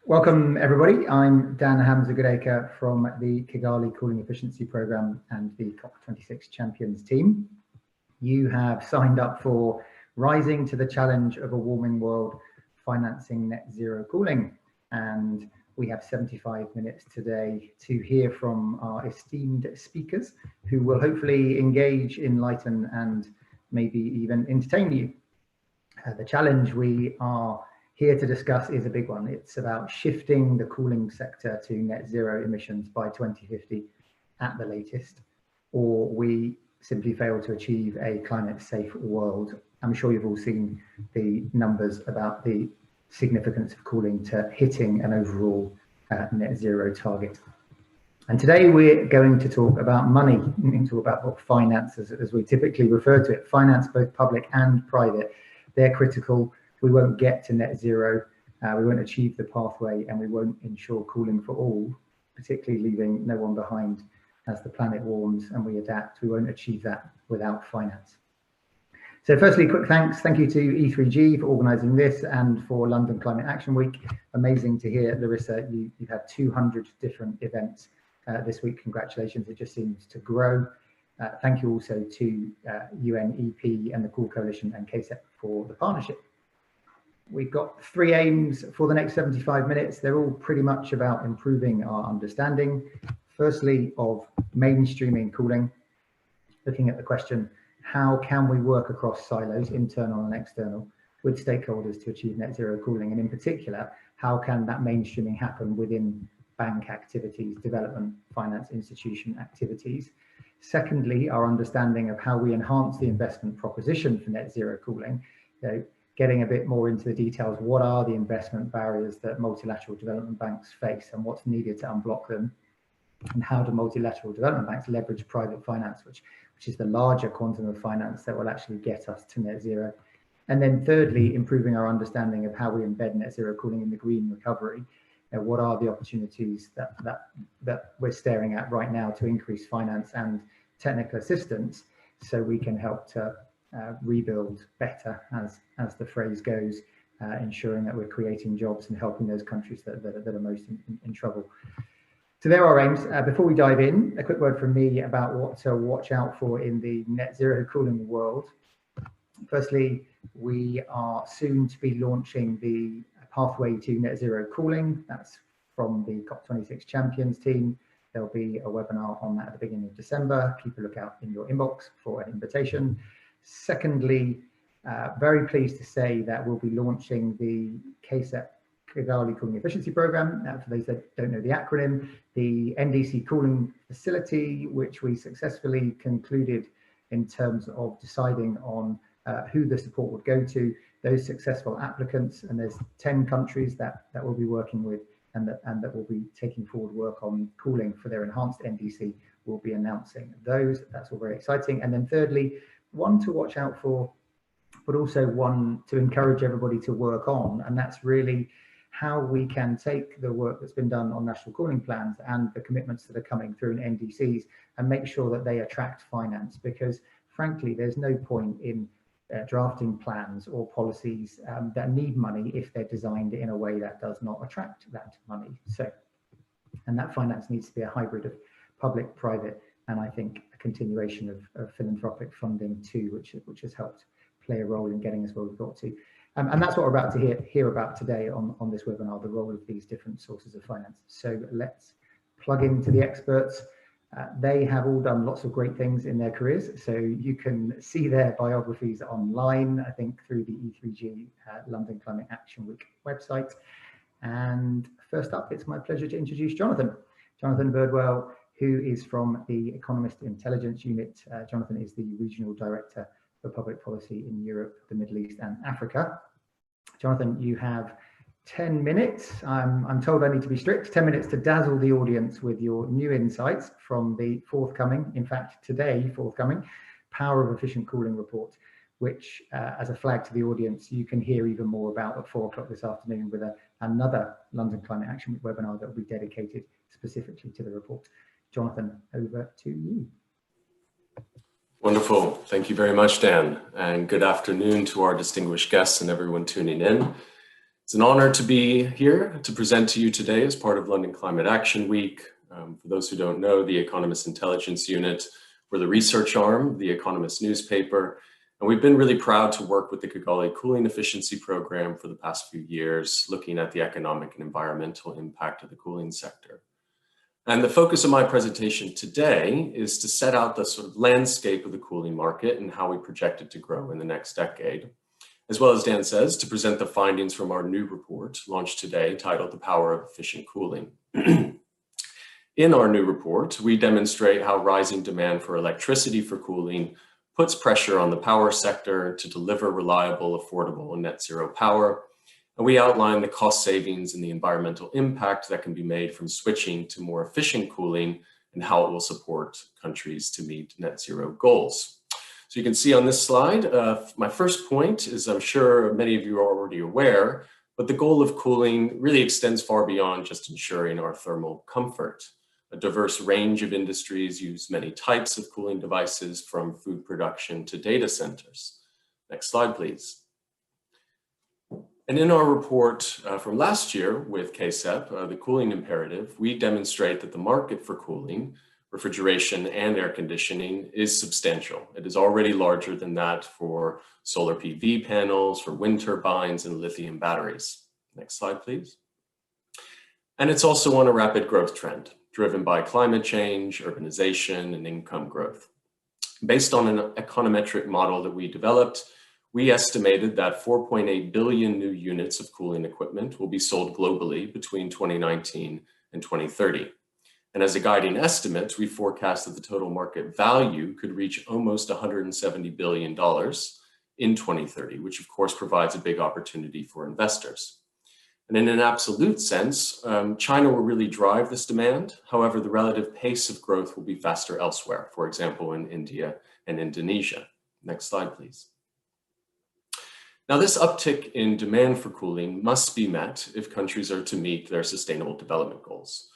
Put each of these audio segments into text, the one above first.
Welcome everybody, I'm Dan Hamza-Goodacre from the Kigali Cooling Efficiency Programme and the COP26 Champions team. You have signed up for Rising to the Challenge of a Warming World, Financing Net Zero Cooling, and we have 75 minutes today to hear from our esteemed speakers who will hopefully engage, enlighten and maybe even entertain you. The challenge we are here to discuss is a big one. It's about shifting the cooling sector to net zero emissions by 2050 at the latest, or we simply fail to achieve a climate safe world. I'm sure you've all seen the numbers about the significance of cooling to hitting an overall net zero target. And today we're going to talk about money, talk about finance as we typically refer to it. Finance, both public and private, they're critical. We won't get to net zero, we won't achieve the pathway, and we won't ensure cooling for all, particularly leaving no one behind as the planet warms and we adapt. We won't achieve that without finance. So firstly, quick thanks. Thank you to E3G for organising this and for London Climate Action Week. Amazing to hear, Larissa, you've had 200 different events this week. Congratulations, it just seems to grow. Thank you also to UNEP and the Cool Coalition and K-CEP for the partnership. We've got three aims for the next 75 minutes. They're all pretty much about improving our understanding. Firstly, of mainstreaming cooling, looking at the question, how can we work across silos, internal and external, with stakeholders to achieve net zero cooling? And in particular, how can that mainstreaming happen within bank activities, development, finance institution activities? Secondly, our understanding of how we enhance the investment proposition for net zero cooling. Getting a bit more into the details, what are the investment barriers that multilateral development banks face and what's needed to unblock them? And how do multilateral development banks leverage private finance, which is the larger quantum of finance that will actually get us to net zero? And then thirdly, improving our understanding of how we embed net zero cooling in the green recovery. What are the opportunities that we're staring at right now to increase finance and technical assistance so we can help to rebuild better, as the phrase goes, ensuring that we're creating jobs and helping those countries that are most in trouble. So there are our aims. Before we dive in, a quick word from me about what to watch out for in the net zero cooling world. Firstly, we are soon to be launching the pathway to net zero cooling. That's from the COP26 Champions team. There'll be a webinar on that at the beginning of December. Keep a lookout in your inbox for an invitation. Secondly, very pleased to say that we'll be launching the K-CEP Kigali Cooling Efficiency Programme. For those that don't know the acronym, the NDC cooling facility, which we successfully concluded in terms of deciding on who the support would go to, those successful applicants, and there's 10 countries that we'll be working with and that will be taking forward work on cooling for their enhanced NDC. We'll be announcing those. That's all very exciting. And then thirdly, one to watch out for, but also one to encourage everybody to work on, and that's really how we can take the work that's been done on national cooling plans and the commitments that are coming through in NDCs and make sure that they attract finance, because frankly, there's no point in drafting plans or policies that need money if they're designed in a way that does not attract that money. So, and that finance needs to be a hybrid of public, private, and I think a continuation of philanthropic funding too, which has helped play a role in getting us where we've got to. And that's what we're about to hear about today on this webinar, the role of these different sources of finance. So let's plug into the experts. They have all done lots of great things in their careers. So you can see their biographies online, I think through the E3G London Climate Action Week website. And first up, it's my pleasure to introduce Jonathan Birdwell, who is from the Economist Intelligence Unit. Jonathan is the Regional Director for Public Policy in Europe, the Middle East and Africa. Jonathan, you have 10 minutes. I'm told I need to be strict, 10 minutes to dazzle the audience with your new insights from the forthcoming, in fact, today forthcoming, Power of Efficient Cooling report, which as a flag to the audience, you can hear even more about at 4 o'clock this afternoon with another London Climate Action Week webinar that will be dedicated specifically to the report. Jonathan, over to you. Wonderful. Thank you very much, Dan. And good afternoon to our distinguished guests and everyone tuning in. It's an honor to be here to present to you today as part of London Climate Action Week. For those who don't know, the Economist Intelligence Unit, we're the research arm of the Economist newspaper, and we've been really proud to work with the Kigali Cooling Efficiency Program for the past few years, looking at the economic and environmental impact of the cooling sector. And the focus of my presentation today is to set out the sort of landscape of the cooling market and how we project it to grow in the next decade, as well as Dan says, to present the findings from our new report launched today titled The Power of Efficient Cooling. In our new report, we demonstrate how rising demand for electricity for cooling puts pressure on the power sector to deliver reliable, affordable, and net zero power. And we outline the cost savings and the environmental impact that can be made from switching to more efficient cooling and how it will support countries to meet net zero goals. So you can see on this slide, my first point is, I'm sure many of you are already aware, but the goal of cooling really extends far beyond just ensuring our thermal comfort. A diverse range of industries use many types of cooling devices, from food production to data centers. Next slide, please. And in our report from last year with K-CEP, the cooling imperative, we demonstrate that the market for cooling, refrigeration, and air conditioning is substantial. It is already larger than that for solar PV panels, for wind turbines, and lithium batteries. Next slide, please. And it's also on a rapid growth trend, driven by climate change, urbanization, and income growth. Based on an econometric model that we developed, we estimated that 4.8 billion new units of cooling equipment will be sold globally between 2019 and 2030. And as a guiding estimate, we forecast that the total market value could reach almost $170 billion in 2030, which of course provides a big opportunity for investors. And in an absolute sense, China will really drive this demand. However, the relative pace of growth will be faster elsewhere, for example, in India and Indonesia. Next slide, please. Now, this uptick in demand for cooling must be met if countries are to meet their sustainable development goals.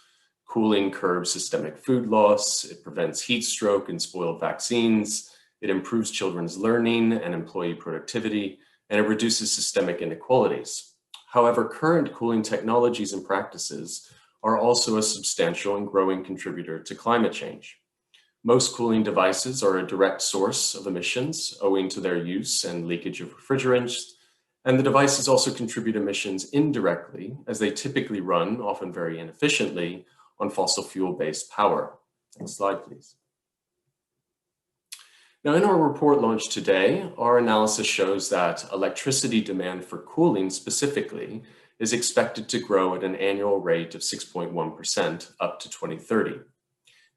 Cooling curbs systemic food loss, it prevents heat stroke and spoiled vaccines, it improves children's learning and employee productivity, and it reduces systemic inequalities. However, current cooling technologies and practices are also a substantial and growing contributor to climate change. Most cooling devices are a direct source of emissions owing to their use and leakage of refrigerants, and the devices also contribute emissions indirectly, as they typically run, often very inefficiently, on fossil fuel-based power. Next slide, please. Now, in our report launched today, our analysis shows that electricity demand for cooling specifically is expected to grow at an annual rate of 6.1% up to 2030.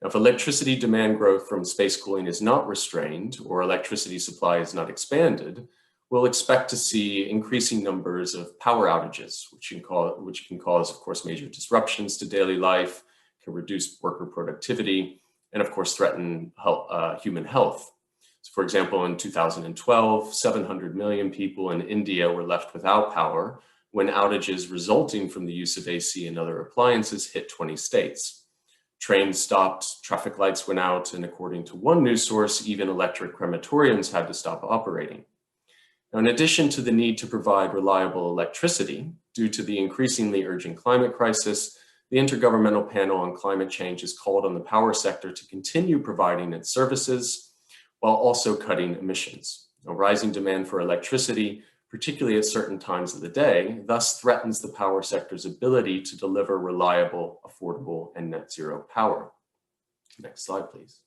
Now, if electricity demand growth from space cooling is not restrained or electricity supply is not expanded, we'll expect to see increasing numbers of power outages, which can cause, of course, major disruptions to daily life, can reduce worker productivity, and of course, threaten human health. So for example, in 2012, 700 million people in India were left without power when outages resulting from the use of AC and other appliances hit 20 states. Trains stopped, traffic lights went out, and according to one news source, even electric crematoriums had to stop operating. Now, in addition to the need to provide reliable electricity due to the increasingly urgent climate crisis, the Intergovernmental Panel on Climate Change has called on the power sector to continue providing its services while also cutting emissions. Now, rising demand for electricity, particularly at certain times of the day, thus threatens the power sector's ability to deliver reliable, affordable, and net zero power. Next slide, please.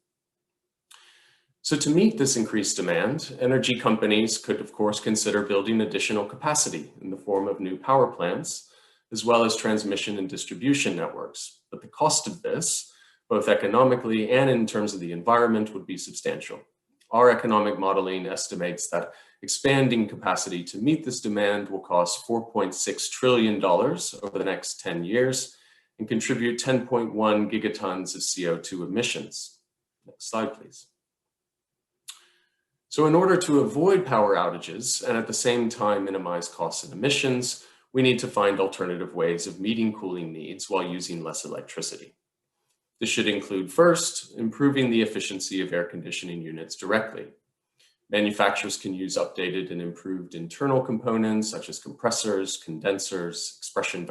So to meet this increased demand, energy companies could, of course, consider building additional capacity in the form of new power plants, as well as transmission and distribution networks. But the cost of this, both economically and in terms of the environment, would be substantial. Our economic modeling estimates that expanding capacity to meet this demand will cost $4.6 trillion over the next 10 years and contribute 10.1 gigatons of CO2 emissions. Next slide, please. So in order to avoid power outages and at the same time minimize costs and emissions, we need to find alternative ways of meeting cooling needs while using less electricity. This should include, first, improving the efficiency of air conditioning units directly. Manufacturers can use updated and improved internal components such as compressors, condensers, expansion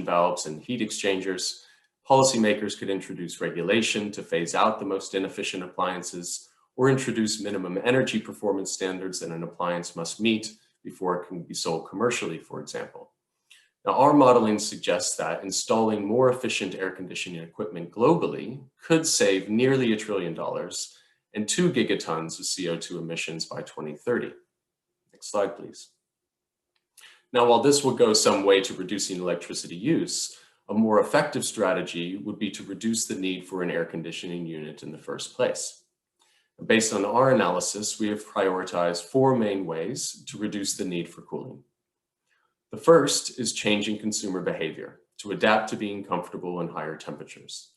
valves, and heat exchangers. Policymakers could introduce regulation to phase out the most inefficient appliances or introduce minimum energy performance standards that an appliance must meet before it can be sold commercially, for example. Now, our modeling suggests that installing more efficient air conditioning equipment globally could save nearly $1 trillion and 2 gigatons of CO2 emissions by 2030. Next slide, please. Now, while this will go some way to reducing electricity use, a more effective strategy would be to reduce the need for an air conditioning unit in the first place. Based on our analysis, we have prioritized 4 main ways to reduce the need for cooling. The first is changing consumer behavior to adapt to being comfortable in higher temperatures.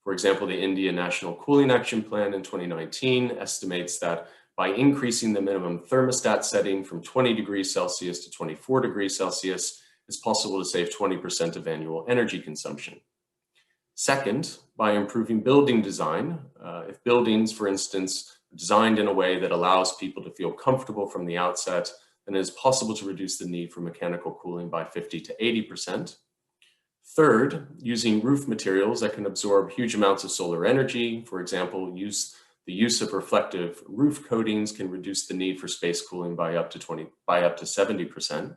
For example, the India National Cooling Action Plan in 2019 estimates that by increasing the minimum thermostat setting from 20 degrees Celsius to 24 degrees Celsius, it's possible to save 20% of annual energy consumption. Second, by improving building design. If buildings, for instance, are designed in a way that allows people to feel comfortable from the outset, then it is possible to reduce the need for mechanical cooling by 50 to 80%. Third, using roof materials that can absorb huge amounts of solar energy. For example, the use of reflective roof coatings can reduce the need for space cooling by up to 70%.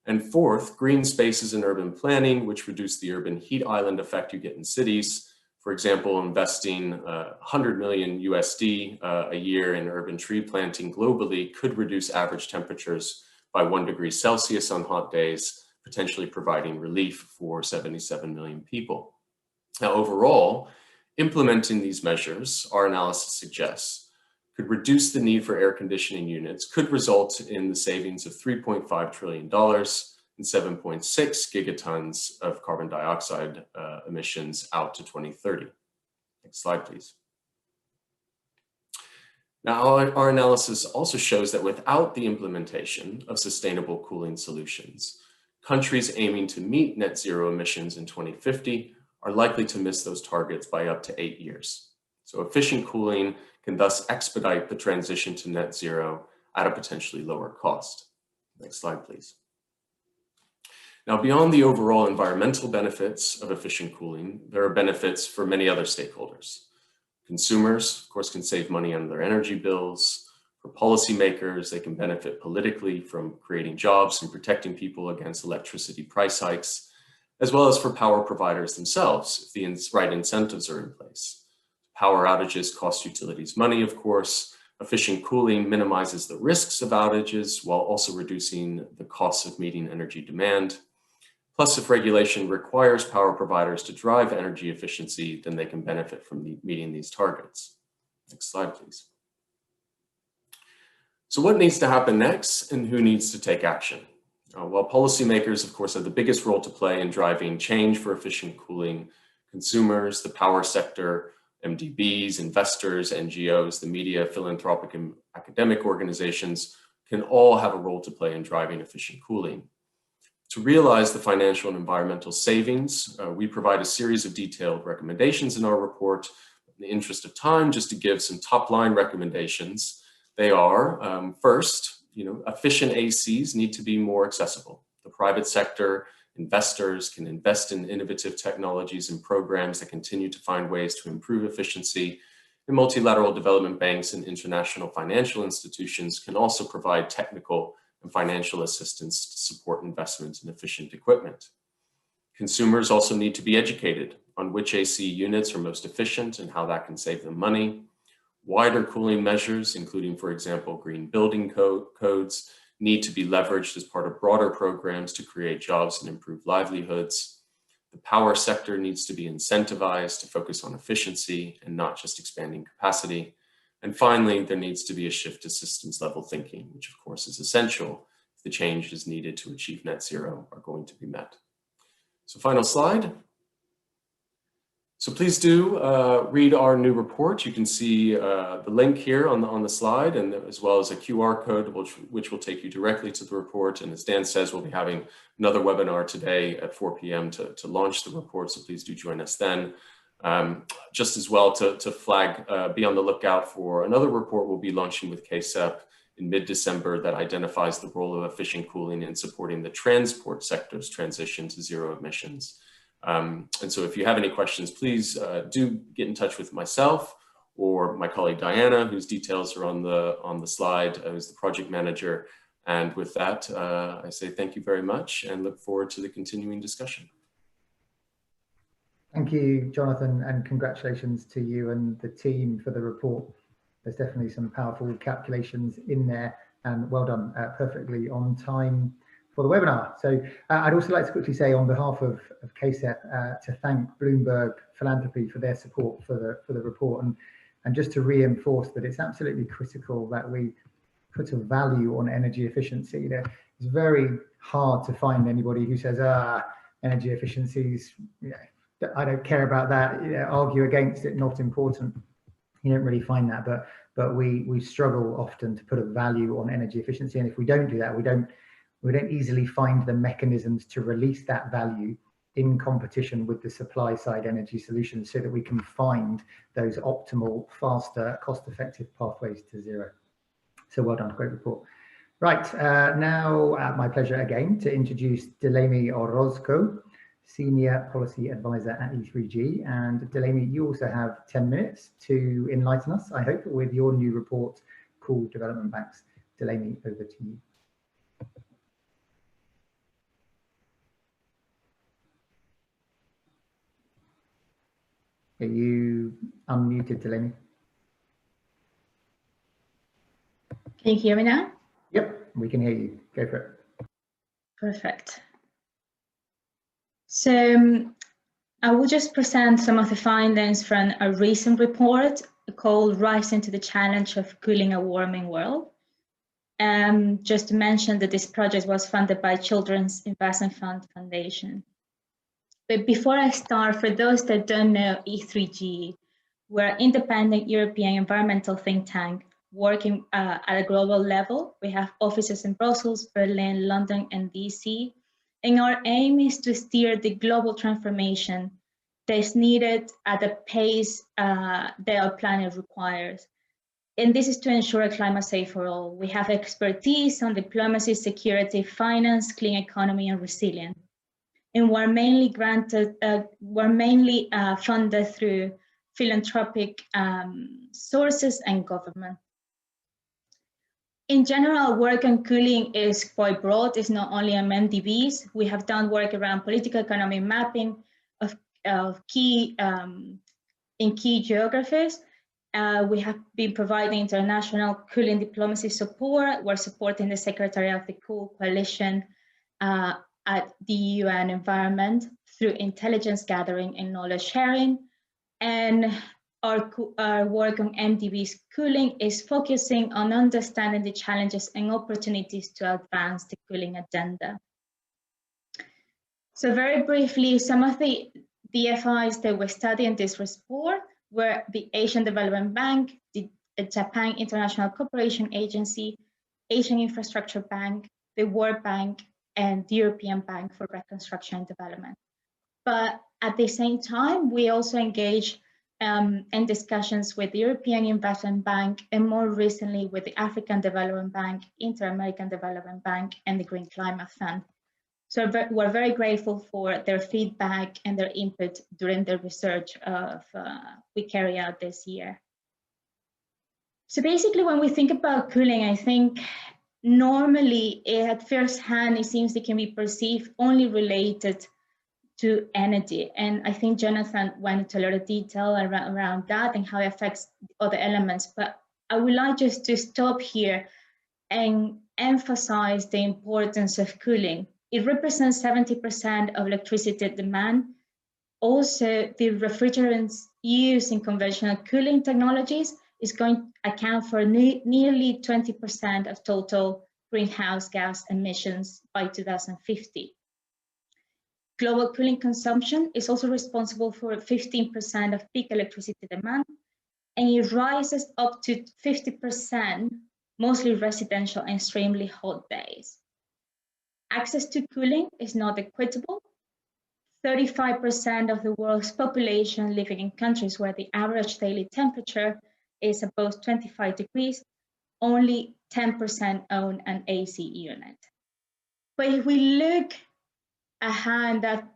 And fourth, green spaces in urban planning, which reduce the urban heat island effect you get in cities. For example, investing 100 million USD a year in urban tree planting globally could reduce average temperatures by 1 degree Celsius on hot days, potentially providing relief for 77 million people. Now, overall, implementing these measures, our analysis suggests, could reduce the need for air conditioning units, could result in the savings of $3.5 trillion and 7.6 gigatons of carbon dioxide emissions out to 2030. Next slide, please. Now, our analysis also shows that without the implementation of sustainable cooling solutions, countries aiming to meet net zero emissions in 2050 are likely to miss those targets by up to 8 years. So efficient cooling can thus expedite the transition to net zero at a potentially lower cost. Next slide, please. Now, beyond the overall environmental benefits of efficient cooling, there are benefits for many other stakeholders. Consumers, of course, can save money on their energy bills. For policymakers, they can benefit politically from creating jobs and protecting people against electricity price hikes, as well as for power providers themselves, if the right incentives are in place. Power outages cost utilities money, of course. Efficient cooling minimizes the risks of outages while also reducing the costs of meeting energy demand. Plus, if regulation requires power providers to drive energy efficiency, then they can benefit from meeting these targets. Next slide, please. So what needs to happen next and who needs to take action? Well, policymakers, of course, have the biggest role to play in driving change for efficient cooling. Consumers, the power sector, MDBs, investors, NGOs, the media, philanthropic and academic organizations can all have a role to play in driving efficient cooling. To realize the financial and environmental savings, we provide a series of detailed recommendations in our report. In the interest of time, just to give some top-line recommendations, they are, first, efficient ACs need to be more accessible. The private sector, investors can invest in innovative technologies and programs that continue to find ways to improve efficiency. And multilateral development banks and international financial institutions can also provide technical and financial assistance to support investment in efficient equipment. Consumers also need to be educated on which AC units are most efficient and how that can save them money. Wider cooling measures, including, for example, green building codes, need to be leveraged as part of broader programs to create jobs and improve livelihoods. The power sector needs to be incentivized to focus on efficiency and not just expanding capacity. And finally, there needs to be a shift to systems level thinking, which of course is essential if the changes needed to achieve net zero are going to be met. So final slide. So please do read our new report. You can see the link here on the slide, and as well as a QR code, which will take you directly to the report. And as Dan says, we'll be having another webinar today at 4 p.m. to launch the report, so please do join us then. Just as well to flag, be on the lookout for another report we'll be launching with K-CEP in mid-December that identifies the role of efficient cooling in supporting the transport sector's transition to zero emissions. And so if you have any questions, please do get in touch with myself or my colleague Diana, whose details are on the slide, who's the project manager. And with that, I say thank you very much and look forward to the continuing discussion. Thank you, Jonathan, and congratulations to you and the team for the report. There's definitely some powerful calculations in there, and well done, perfectly on time for the webinar. So I'd also like to quickly say on behalf of K-CEP to thank Bloomberg Philanthropy for their support for the report, and just to reinforce that it's absolutely critical that we put a value on energy efficiency. It's very hard to find anybody who says, energy efficiencies, I don't care about that, argue against it, not important. You don't really find that, but we struggle often to put a value on energy efficiency, and if we don't do that, we don't easily find the mechanisms to release that value in competition with the supply side energy solutions, so that we can find those optimal, faster, cost-effective pathways to zero. So well done, great report. Right, now my pleasure again to introduce Delaney Orozco, Senior Policy Advisor at E3G. And Delaney, you also have 10 minutes to enlighten us, I hope, with your new report called Development Banks. Delaney, over to you. Are you unmuted, Delaney? Can you hear me now? Yep, we can hear you. Go for it. Perfect. So I will just present some of the findings from a recent report called Rising to the Challenge of Cooling a Warming World. Just to mention that this project was funded by Children's Investment Fund Foundation. But before I start, for those that don't know E3G, we're an independent European environmental think tank working at a global level. We have offices in Brussels, Berlin, London, and DC. And our aim is to steer the global transformation that is needed at the pace that our planet requires. And this is to ensure a climate safe for all. We have expertise on diplomacy, security, finance, clean economy, and resilience. And we're mainly funded through philanthropic sources and government. In general, work on cooling is quite broad. It's not only on MDBs. We have done work around political economy mapping of key geographies. We have been providing international cooling diplomacy support. We're supporting the Secretary of the Cool Coalition at the UN Environment through intelligence gathering and knowledge sharing. And our work on MDB's cooling is focusing on understanding the challenges and opportunities to advance the cooling agenda. So very briefly, some of the DFIs that we studied in this report were the Asian Development Bank, the Japan International Cooperation Agency, Asian Infrastructure Bank, the World Bank, and the European Bank for Reconstruction and Development. But at the same time, we also engaged in discussions with the European Investment Bank, and more recently with the African Development Bank, Inter-American Development Bank, and the Green Climate Fund. So we're very grateful for their feedback and their input during the research we carry out this year. So basically, when we think about cooling, I think normally at first hand, it seems it can be perceived only related to energy. And I think Jonathan went into a lot of detail around that and how it affects other elements. But I would like just to stop here and emphasize the importance of cooling. It represents 70% of electricity demand. Also, the refrigerants used in conventional cooling technologies is going to account for nearly 20% of total greenhouse gas emissions by 2050. Global cooling consumption is also responsible for 15% of peak electricity demand, and it rises up to 50%, mostly residential and extremely hot days. Access to cooling is not equitable. 35% of the world's population living in countries where the average daily temperature is above 25 degrees, only 10% own an AC unit. But if we look ahead, that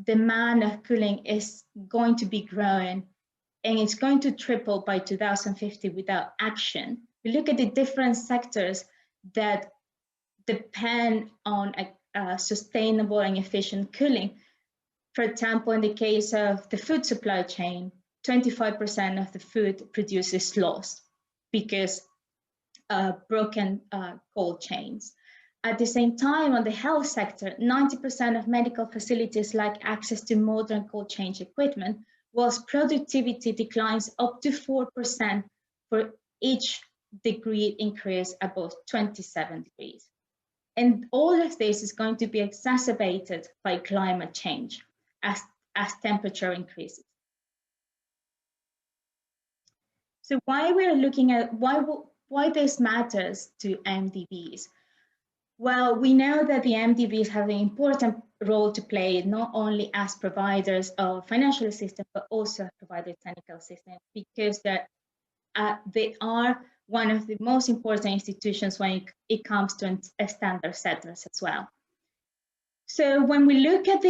demand of cooling is going to be growing and it's going to triple by 2050 without action. We look at the different sectors that depend on a sustainable and efficient cooling. For example, in the case of the food supply chain, 25% of the food produced is lost because broken cold chains. At the same time, on the health sector, 90% of medical facilities lack access to modern cold chain equipment, whilst productivity declines up to 4% for each degree increase above 27 degrees. And all of this is going to be exacerbated by climate change as temperature increases. So why we're looking at why this matters to MDBs? Well, we know that the MDBs have an important role to play, not only as providers of financial assistance, but also providers of technical assistance, because they are one of the most important institutions when it comes to standard setters as well. So when we look at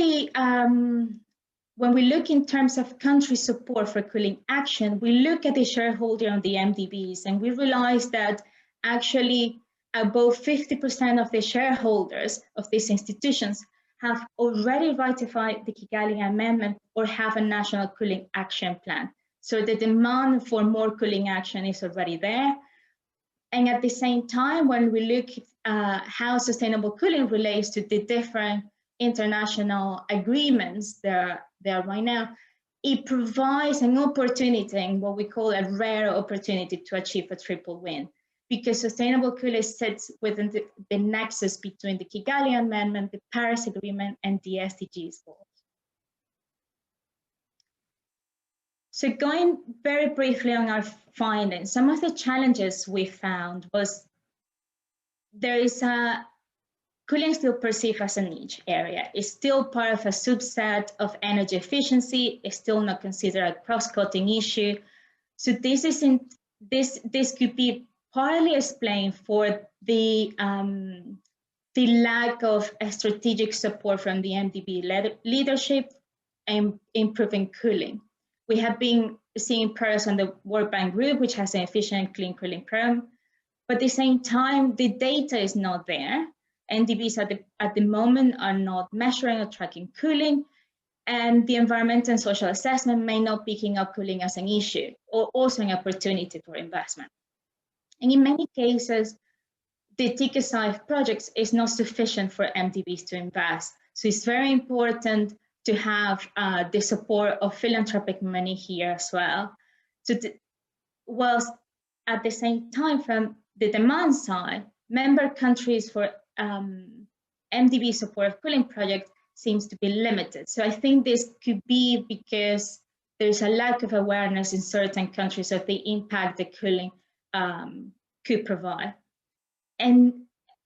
when we look in terms of country support for cooling action, we look at the shareholder on the MDBs, and we realize that actually above 50% of the shareholders of these institutions have already ratified the Kigali Amendment or have a national cooling action plan. So the demand for more cooling action is already there. And at the same time, when we look at how sustainable cooling relates to the different international agreements there right now, it provides an opportunity, and what we call a rare opportunity, to achieve a triple win, because sustainable cooling sits within the nexus between the Kigali Amendment, the Paris Agreement, and the SDGs goals. So going very briefly on our findings, some of the challenges we found was there is cooling still perceived as a niche area. It's still part of a subset of energy efficiency. It's still not considered a cross-cutting issue. So this could be partly explained for the lack of a strategic support from the MDB leadership in improving cooling. We have been seeing progress on the World Bank Group, which has an efficient clean cooling program, but at the same time, the data is not there. NDBs at the moment are not measuring or tracking cooling, and the environmental and social assessment may not picking up cooling as an issue or also an opportunity for investment. And in many cases, the ticket size projects is not sufficient for MDBs to invest. So it's very important to have the support of philanthropic money here as well. So whilst at the same time, from the demand side, member countries for MDB support of cooling projects seems to be limited. So I think this could be because there's a lack of awareness in certain countries of the impact the cooling could provide. And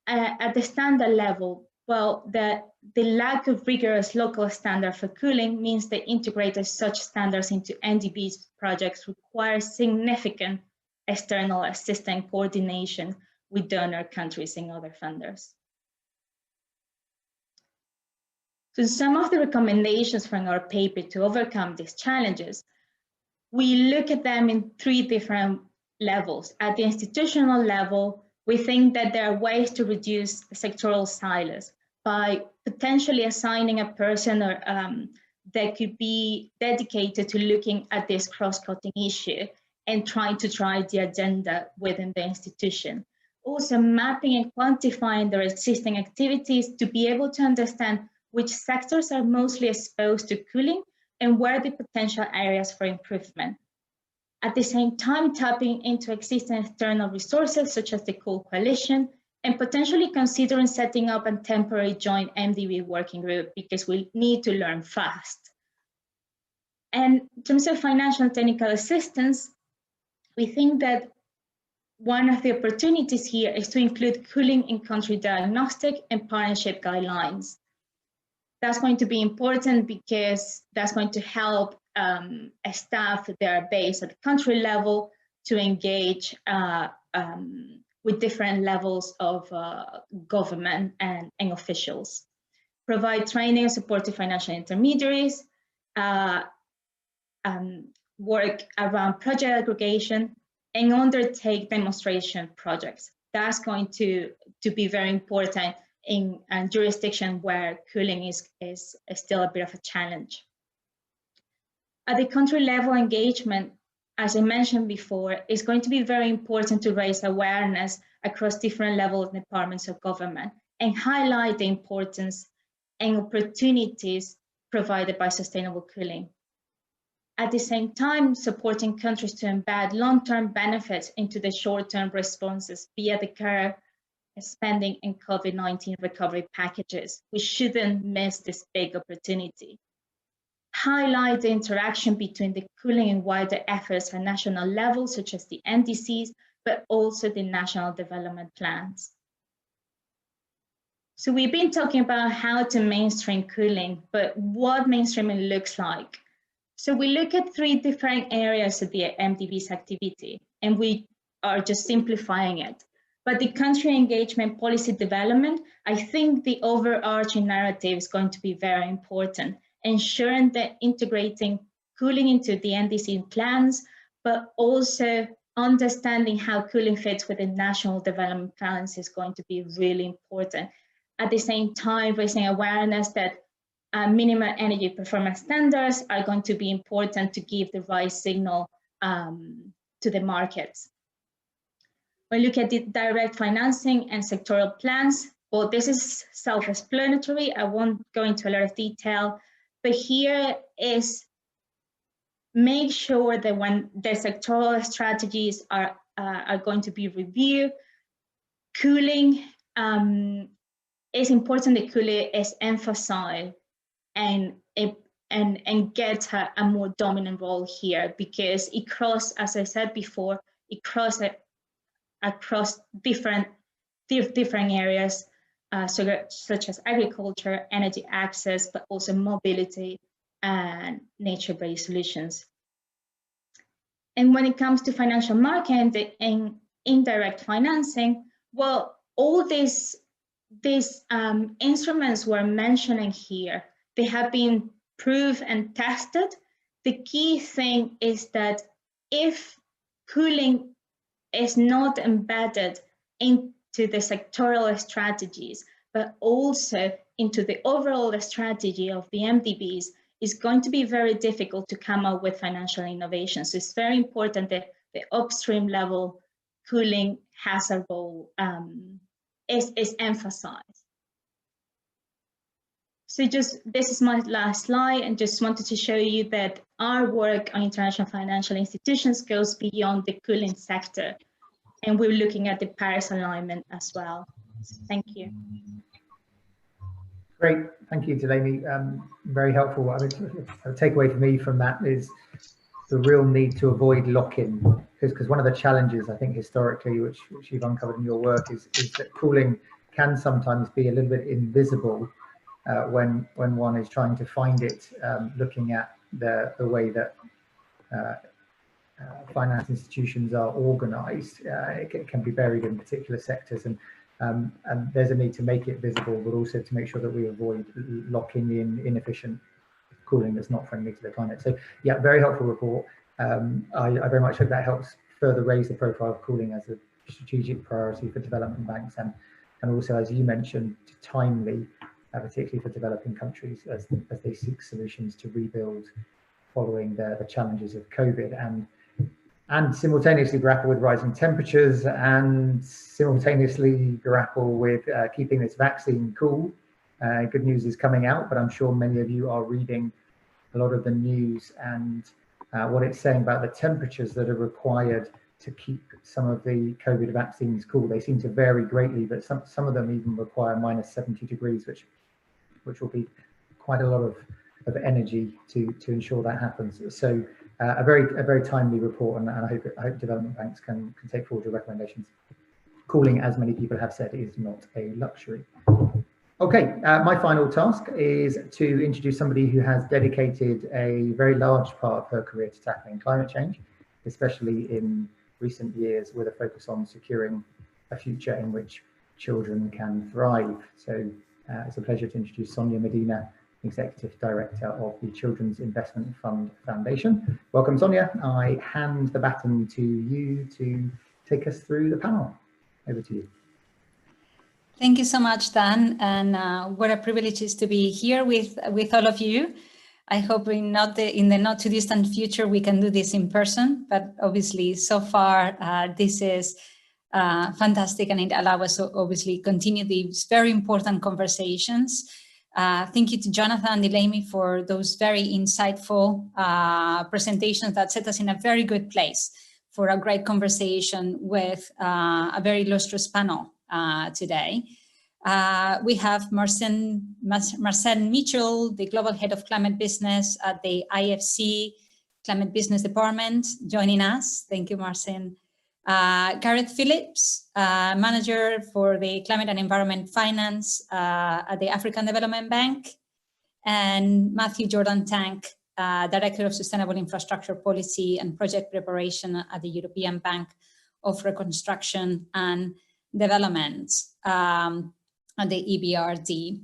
at the standard level, well, the lack of rigorous local standard for cooling means that integrating such standards into NDB's projects requires significant external assistance coordination with donor countries and other funders. So some of the recommendations from our paper to overcome these challenges, we look at them in 3 different levels. At the institutional level, we think that there are ways to reduce sectoral silos by potentially assigning a person or that could be dedicated to looking at this cross-cutting issue and trying to drive the agenda within the institution. Also mapping and quantifying their existing activities to be able to understand which sectors are mostly exposed to cooling and where the potential areas for improvement. At the same time, tapping into existing external resources such as the Cool Coalition, and potentially considering setting up a temporary joint MDB working group because we need to learn fast. And in terms of financial and technical assistance, we think that one of the opportunities here is to include cooling in country diagnostic and partnership guidelines. That's going to be important because that's going to help staff that are based at the country level to engage with different levels of government and officials. Provide training and support to financial intermediaries, work around project aggregation, and undertake demonstration projects. That's going to be very important in a jurisdiction where cooling is still a bit of a challenge. At the country level, engagement, as I mentioned before, is going to be very important to raise awareness across different levels of departments of government and highlight the importance and opportunities provided by sustainable cooling. At the same time, supporting countries to embed long-term benefits into the short-term responses via the care, spending, and COVID-19 recovery packages. We shouldn't miss this big opportunity. Highlight the interaction between the cooling and wider efforts at national levels, such as the NDCs, but also the national development plans. So we've been talking about how to mainstream cooling, but what mainstreaming looks like. So we look at 3 different areas of the MDB's activity, and we are just simplifying it. But the country engagement policy development, I think the overarching narrative is going to be very important, ensuring that integrating cooling into the NDC plans, but also understanding how cooling fits within national development plans is going to be really important. At the same time, raising awareness that minimum energy performance standards are going to be important to give the right signal to the markets. When we look at the direct financing and sectoral plans, well, this is self-explanatory. I won't go into a lot of detail, but here is make sure that when the sectoral strategies are going to be reviewed, cooling, it's important that cooling is emphasized and gets a more dominant role here, because it crosses, as I said before, it crosses across different areas, such as agriculture, energy access, but also mobility and nature-based solutions. And when it comes to financial market and indirect financing, well, all these instruments we're mentioning here, they have been proved and tested. The key thing is that if cooling is not embedded into the sectoral strategies, but also into the overall strategy of the MDBs, it's going to be very difficult to come up with financial innovations. So it's very important that the upstream level cooling has a role, is emphasized. So this is my last slide, and just wanted to show you that our work on international financial institutions goes beyond the cooling sector, and we're looking at the Paris alignment as well. Thank you. Great, thank you, Delaney. Very helpful. I mean, a takeaway for me from that is the real need to avoid lock-in, because one of the challenges I think historically, which you've uncovered in your work, is that cooling can sometimes be a little bit invisible when one is trying to find it, looking at the way that finance institutions are organized. It can be buried in particular sectors, and there's a need to make it visible, but also to make sure that we avoid locking in inefficient cooling that's not friendly to the climate. So yeah, very helpful report. I very much hope that helps further raise the profile of cooling as a strategic priority for development banks, and also, as you mentioned, timely, particularly for developing countries as they seek solutions to rebuild following the challenges of COVID, and simultaneously grapple with rising temperatures, and simultaneously grapple with keeping this vaccine cool. Good news is coming out, but I'm sure many of you are reading a lot of the news and what it's saying about the temperatures that are required to keep some of the COVID vaccines cool. They seem to vary greatly, but some of them even require -70 degrees, which will be quite a lot of energy to ensure that happens. So a very timely report, and I hope development banks can take forward your recommendations. Cooling, as many people have said, is not a luxury. Okay, my final task is to introduce somebody who has dedicated a very large part of her career to tackling climate change, especially in recent years with a focus on securing a future in which children can thrive. So it's a pleasure to introduce Sonia Medina, Executive Director of the Children's Investment Fund Foundation. Welcome, Sonia. I hand the baton to you to take us through the panel. Over to you. Thank you so much, Dan, and what a privilege it is to be here with all of you. I hope in the not too distant future we can do this in person, but obviously so far this is fantastic, and it allows us to obviously continue these very important conversations. Thank you to Jonathan and Delaney for those very insightful presentations that set us in a very good place for a great conversation with a very illustrious panel today. We have Marcel Mitchell, the Global Head of Climate Business at the IFC Climate Business Department, joining us. Thank you, Marcel. Gareth Phillips, Manager for the Climate and Environment Finance at the African Development Bank, and Matthew Jordan-Tank, Director of Sustainable Infrastructure Policy and Project Preparation at the European Bank of Reconstruction and Development at the EBRD.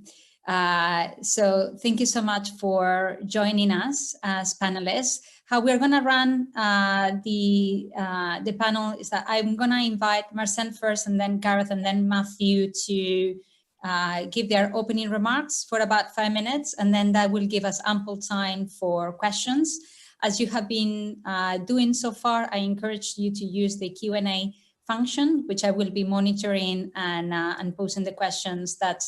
So thank you so much for joining us as panelists. How we're going to run the panel is that I'm going to invite Marcel first, and then Gareth, and then Matthew to give their opening remarks for about 5 minutes, and then that will give us ample time for questions. As you have been doing so far, I encourage you to use the Q&A function, which I will be monitoring and posing the questions that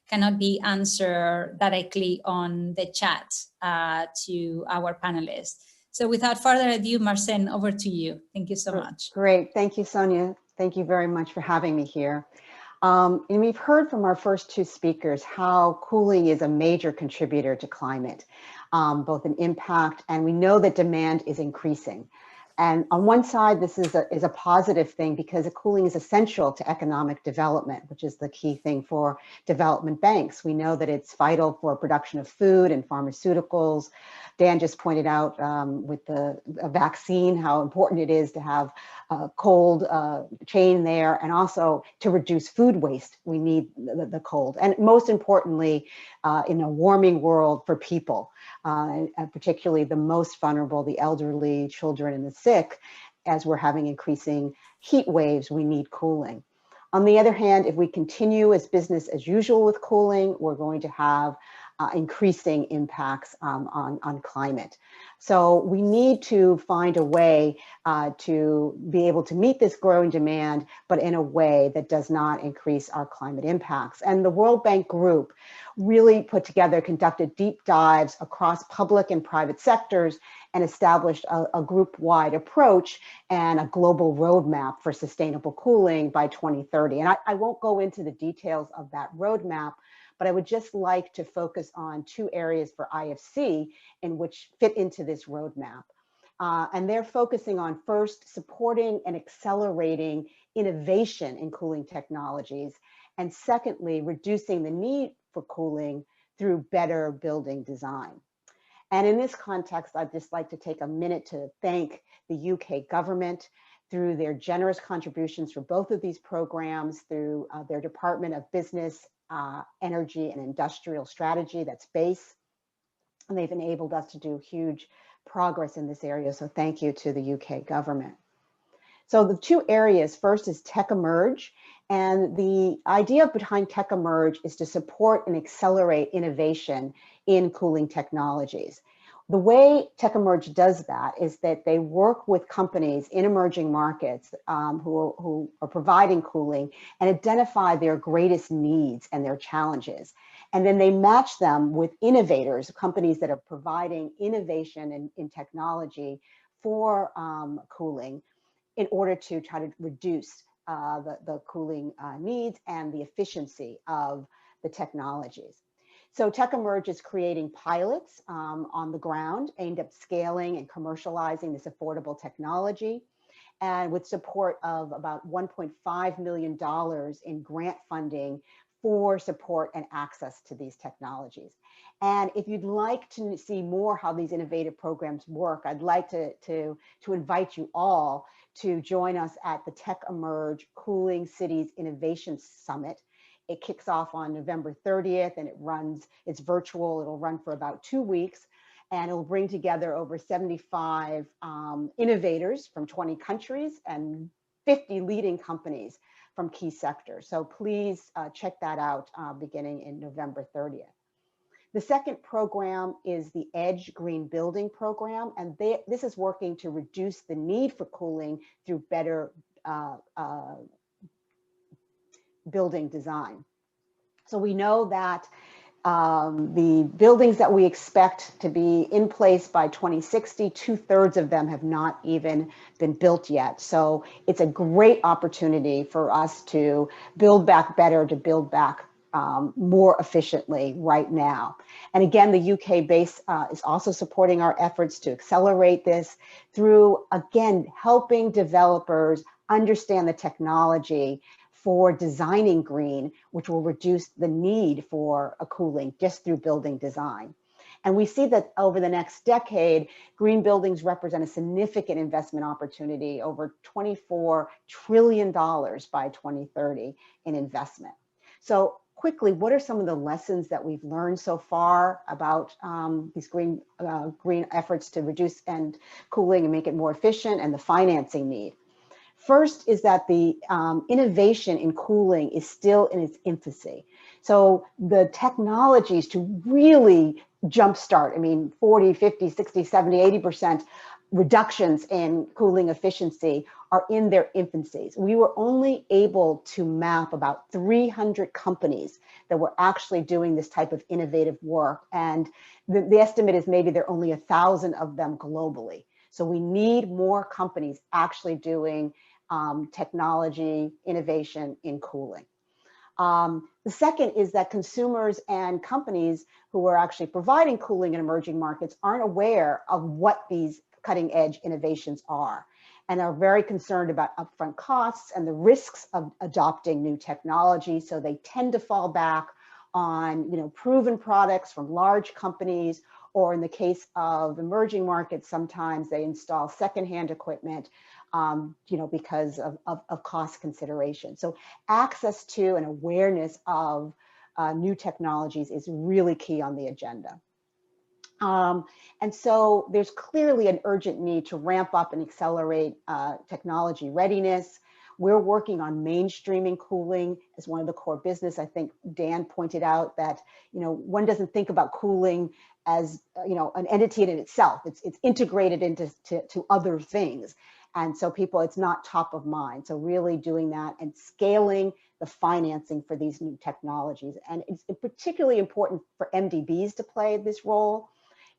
cannot be answered directly on the chat to our panelists. So without further ado, Marcel, over to you. Thank you so much. Great. Thank you, Sonia. Thank you very much for having me here. And we've heard from our first two speakers how cooling is a major contributor to climate, both in impact, and we know that demand is increasing. And on one side, this is a positive thing because cooling is essential to economic development, which is the key thing for development banks. We know that it's vital for production of food and pharmaceuticals. Dan just pointed out with the vaccine how important it is to have a cold chain there, and also to reduce food waste. We need the cold, and most importantly, in a warming world for people, and particularly the most vulnerable, the elderly, children, and the sick, as we're having increasing heat waves, we need cooling. On the other hand, if we continue as business as usual with cooling, we're going to have increasing impacts on climate. So we need to find a way to be able to meet this growing demand, but in a way that does not increase our climate impacts. And the World Bank Group really conducted deep dives across public and private sectors and established a group-wide approach and a global roadmap for sustainable cooling by 2030. And I won't go into the details of that roadmap, but I would just like to focus on two areas for IFC in which fit into this roadmap. And they're focusing on, first, supporting and accelerating innovation in cooling technologies, and secondly, reducing the need for cooling through better building design. And in this context, I'd just like to take a minute to thank the UK government through their generous contributions for both of these programs, through their Department of Business, Energy and Industrial Strategy, that's BASE. And they've enabled us to do huge progress in this area. So thank you to the UK government. So the two areas, first is Tech Emerge. And the idea behind Tech Emerge is to support and accelerate innovation in cooling technologies. The way Tech Emerge does that is that they work with companies in emerging markets who are providing cooling and identify their greatest needs and their challenges. And then they match them with innovators, companies that are providing innovation in technology for cooling in order to try to reduce the cooling needs and the efficiency of the technologies. So Tech Emerge is creating pilots on the ground aimed at scaling and commercializing this affordable technology, and with support of about $1.5 million in grant funding for support and access to these technologies. And if you'd like to see more how these innovative programs work, I'd like to invite you all to join us at the Tech Emerge Cooling Cities Innovation Summit. It kicks off on November 30th and it's virtual. It'll run for about 2 weeks, and it'll bring together over 75 innovators from 20 countries and 50 leading companies from key sectors. So please check that out beginning in November 30th. The second program is the EDGE Green Building Program, and this is working to reduce the need for cooling through better building design. So we know that the buildings that we expect to be in place by 2060, 2/3 of them have not even been built yet. So it's a great opportunity for us to build back better, to build back more efficiently right now. And again, the UK base is also supporting our efforts to accelerate this through, again, helping developers understand the technology for designing green, which will reduce the need for a cooling just through building design. And we see that over the next decade, green buildings represent a significant investment opportunity, over $24 trillion by 2030 in investment. So quickly, what are some of the lessons that we've learned so far about these green efforts to reduce cooling and make it more efficient, and the financing need? First is that the innovation in cooling is still in its infancy. So the technologies to really jumpstart, 40, 50, 60, 70, 80% reductions in cooling efficiency are in their infancies. We were only able to map about 300 companies that were actually doing this type of innovative work. And the estimate is maybe there are only 1,000 of them globally. So we need more companies actually doing technology innovation in cooling. The second is that consumers and companies who are actually providing cooling in emerging markets aren't aware of what these cutting edge innovations are, and are very concerned about upfront costs and the risks of adopting new technology. So they tend to fall back on proven products from large companies, or in the case of emerging markets, sometimes they install secondhand equipment because of cost consideration. So access to and awareness of new technologies is really key on the agenda. And so there's clearly an urgent need to ramp up and accelerate technology readiness. We're working on mainstreaming cooling as one of the core business. I think Dan pointed out that one doesn't think about cooling as an entity in itself. It's integrated into other things. And so it's not top of mind. So really doing that and scaling the financing for these new technologies. And it's particularly important for MDBs to play this role,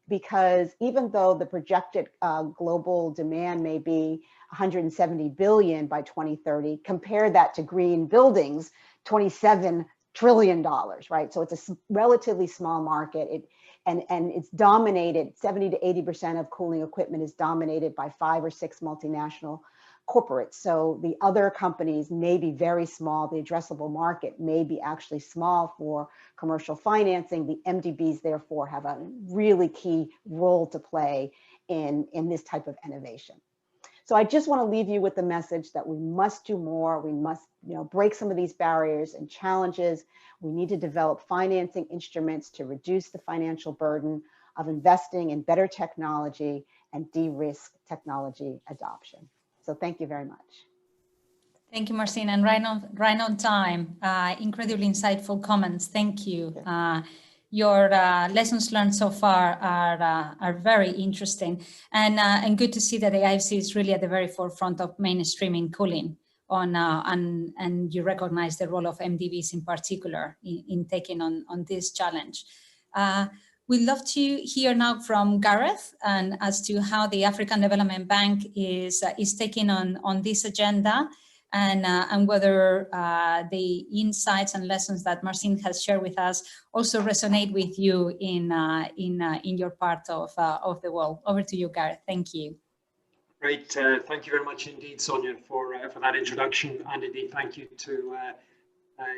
because even though the projected global demand may be 170 billion by 2030, compare that to green buildings, $27 trillion, right? So it's a relatively small market. And it's dominated, 70 to 80% of cooling equipment is dominated by 5 or 6 multinational corporates. So the other companies may be very small. The addressable market may be actually small for commercial financing. The MDBs therefore have a really key role to play in this type of innovation. So I just want to leave you with the message that we must do more. We must break some of these barriers and challenges. We need to develop financing instruments to reduce the financial burden of investing in better technology and de-risk technology adoption. So thank you very much. Thank you, Marcin, and right on time. Incredibly insightful comments. Thank you. Your lessons learned so far are very interesting, and good to see that the IFC is really at the very forefront of mainstreaming cooling and you recognize the role of MDBs in particular in taking on this challenge. We'd love to hear now from Gareth and as to how the African Development Bank is taking on this agenda, and whether the insights and lessons that Marcin has shared with us also resonate with you in your part of the world. Over to you, Gareth. Thank you. Great. Thank you very much indeed, Sonia, for that introduction, and indeed thank you to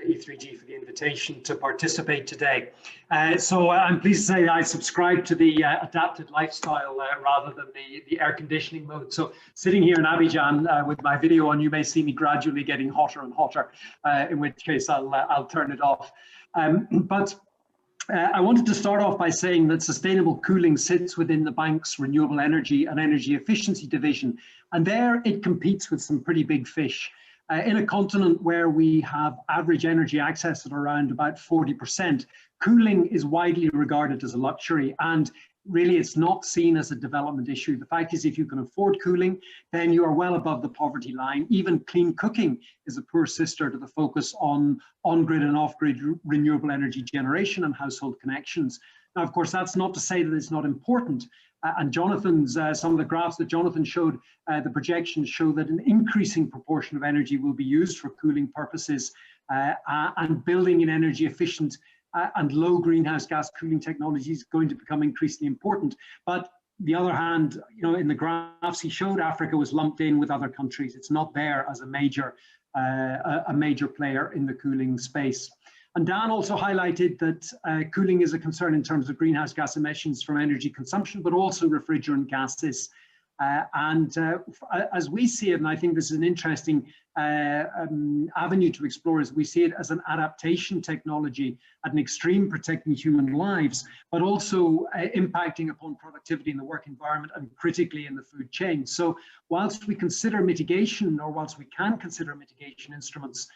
E3G for the invitation to participate today. So I'm pleased to say that I subscribe to the adapted lifestyle rather than the air conditioning mode. So sitting here in Abidjan with my video on, you may see me gradually getting hotter and hotter, in which case I'll turn it off. I wanted to start off by saying that sustainable cooling sits within the bank's renewable energy and energy efficiency division, and there it competes with some pretty big fish. In a continent where we have average energy access at around about 40%, cooling is widely regarded as a luxury, and really it's not seen as a development issue. The fact is, if you can afford cooling, then you are well above the poverty line. Even clean cooking is a poor sister to the focus on on-grid and off-grid renewable energy generation and household connections. Now, of course, that's not to say that it's not important. And Jonathan's, some of the graphs that Jonathan showed, the projections show that an increasing proportion of energy will be used for cooling purposes, and building in energy efficient and low greenhouse gas cooling technology is going to become increasingly important. But the other hand, you know, in the graphs he showed, Africa was lumped in with other countries. It's not there as a major player in the cooling space. And Dan also highlighted that cooling is a concern in terms of greenhouse gas emissions from energy consumption, but also refrigerant gases. As we see it, and I think this is an interesting avenue to explore, is we see it as an adaptation technology at an extreme, protecting human lives, but also impacting upon productivity in the work environment and critically in the food chain. So whilst we consider mitigation, or whilst we can consider mitigation instruments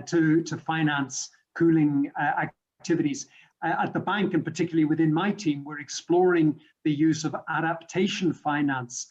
to finance cooling activities, at the bank, and particularly within my team, we're exploring the use of adaptation finance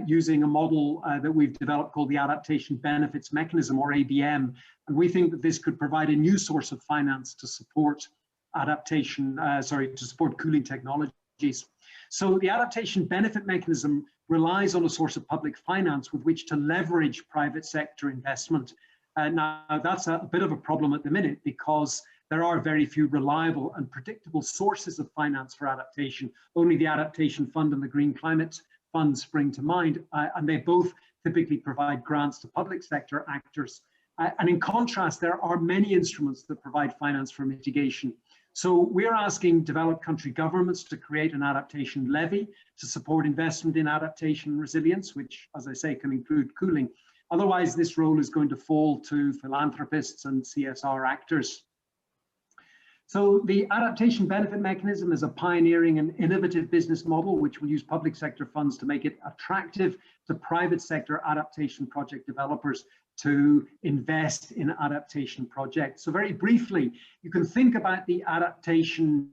using a model that we've developed called the Adaptation Benefits Mechanism, or ABM. And we think that this could provide a new source of finance to support adaptation, to support cooling technologies. So the Adaptation Benefit Mechanism relies on a source of public finance with which to leverage private sector investment. Now, that's a bit of a problem at the minute, because there are very few reliable and predictable sources of finance for adaptation. Only the Adaptation Fund and the Green Climate Fund spring to mind, and they both typically provide grants to public sector actors. And in contrast, there are many instruments that provide finance for mitigation. So we're asking developed country governments to create an adaptation levy to support investment in adaptation and resilience, which, as I say, can include cooling. Otherwise, this role is going to fall to philanthropists and CSR actors. So the Adaptation Benefit Mechanism is a pioneering and innovative business model which will use public sector funds to make it attractive to private sector adaptation project developers to invest in adaptation projects. So very briefly, you can think about the Adaptation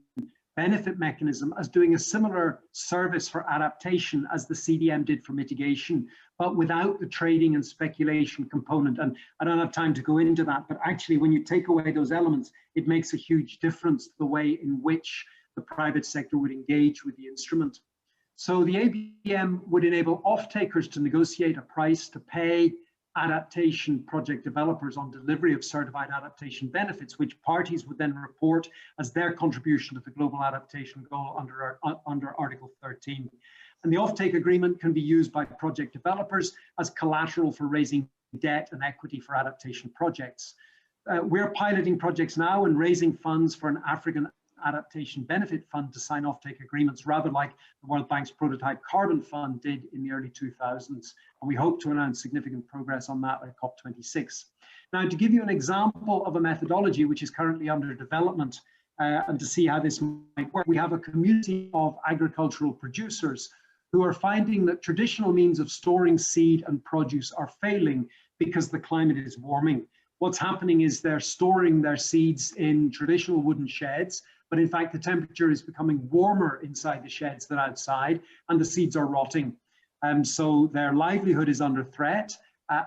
Benefit Mechanism as doing a similar service for adaptation as the CDM did for mitigation, but without the trading and speculation component. And I don't have time to go into that, but actually when you take away those elements, it makes a huge difference to the way in which the private sector would engage with the instrument. So the ABM would enable off-takers to negotiate a price to pay adaptation project developers on delivery of certified adaptation benefits, which parties would then report as their contribution to the global adaptation goal under Article 13. And the offtake agreement can be used by project developers as collateral for raising debt and equity for adaptation projects. We're piloting projects now and raising funds for an African Adaptation Benefit Fund to sign offtake agreements, rather like the World Bank's prototype Carbon Fund did in the early 2000s. And we hope to announce significant progress on that at COP26. Now, to give you an example of a methodology which is currently under development and to see how this might work, we have a community of agricultural producers who are finding that traditional means of storing seed and produce are failing because the climate is warming. What's happening is they're storing their seeds in traditional wooden sheds, but in fact the temperature is becoming warmer inside the sheds than outside, and the seeds are rotting. So their livelihood is under threat,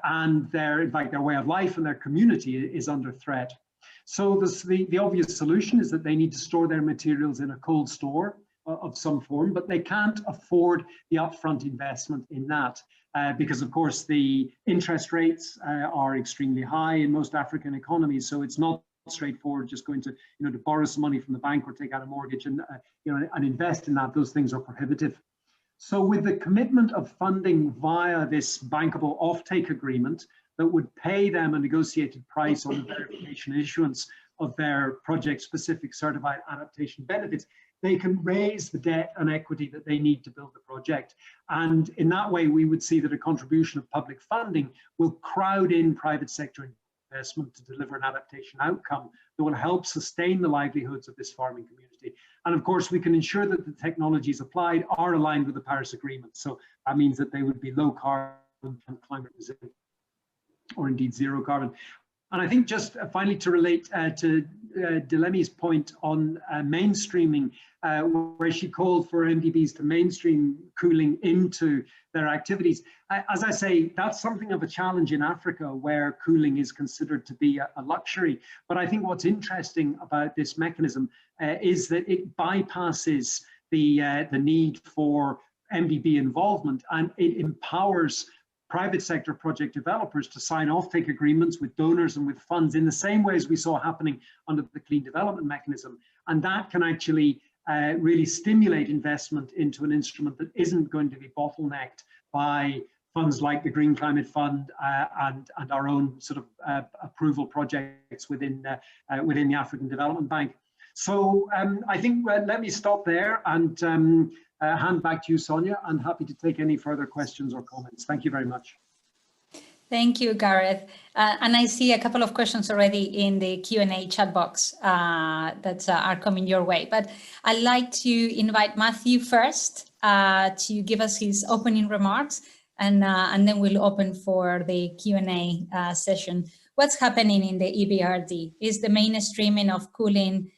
and in fact their way of life and their community is under threat. So the obvious solution is that they need to store their materials in a cold store of some form, but they can't afford the upfront investment in that because of course the interest rates are extremely high in most African economies. So it's not straightforward just going to, to borrow some money from the bank or take out a mortgage and, and invest in that. Those things are prohibitive. So with the commitment of funding via this bankable offtake agreement, that would pay them a negotiated price on the verification and issuance of their project-specific certified adaptation benefits, they can raise the debt and equity that they need to build the project. And in that way, we would see that a contribution of public funding will crowd in private sector investment to deliver an adaptation outcome that will help sustain the livelihoods of this farming community. And of course, we can ensure that the technologies applied are aligned with the Paris Agreement. So that means that they would be low carbon and climate resilient, or indeed zero carbon. And I think just finally to relate to Delemi's point on mainstreaming, where she called for MDBs to mainstream cooling into their activities. As I say, that's something of a challenge in Africa, where cooling is considered to be a luxury. But I think what's interesting about this mechanism is that it bypasses the need for MDB involvement, and it empowers private sector project developers to sign offtake agreements with donors and with funds in the same way as we saw happening under the Clean Development Mechanism. And that can actually really stimulate investment into an instrument that isn't going to be bottlenecked by funds like the Green Climate Fund and our own sort of approval projects within the African Development Bank. So I think let me stop there and hand back to you, Sonia. I'm happy to take any further questions or comments. Thank you very much. Thank you, Gareth. And I see a couple of questions already in the Q&A chat box that are coming your way. But I'd like to invite Matthew first to give us his opening remarks, and then we'll open for the Q&A session. What's happening in the EBRD? Is the mainstreaming of cooling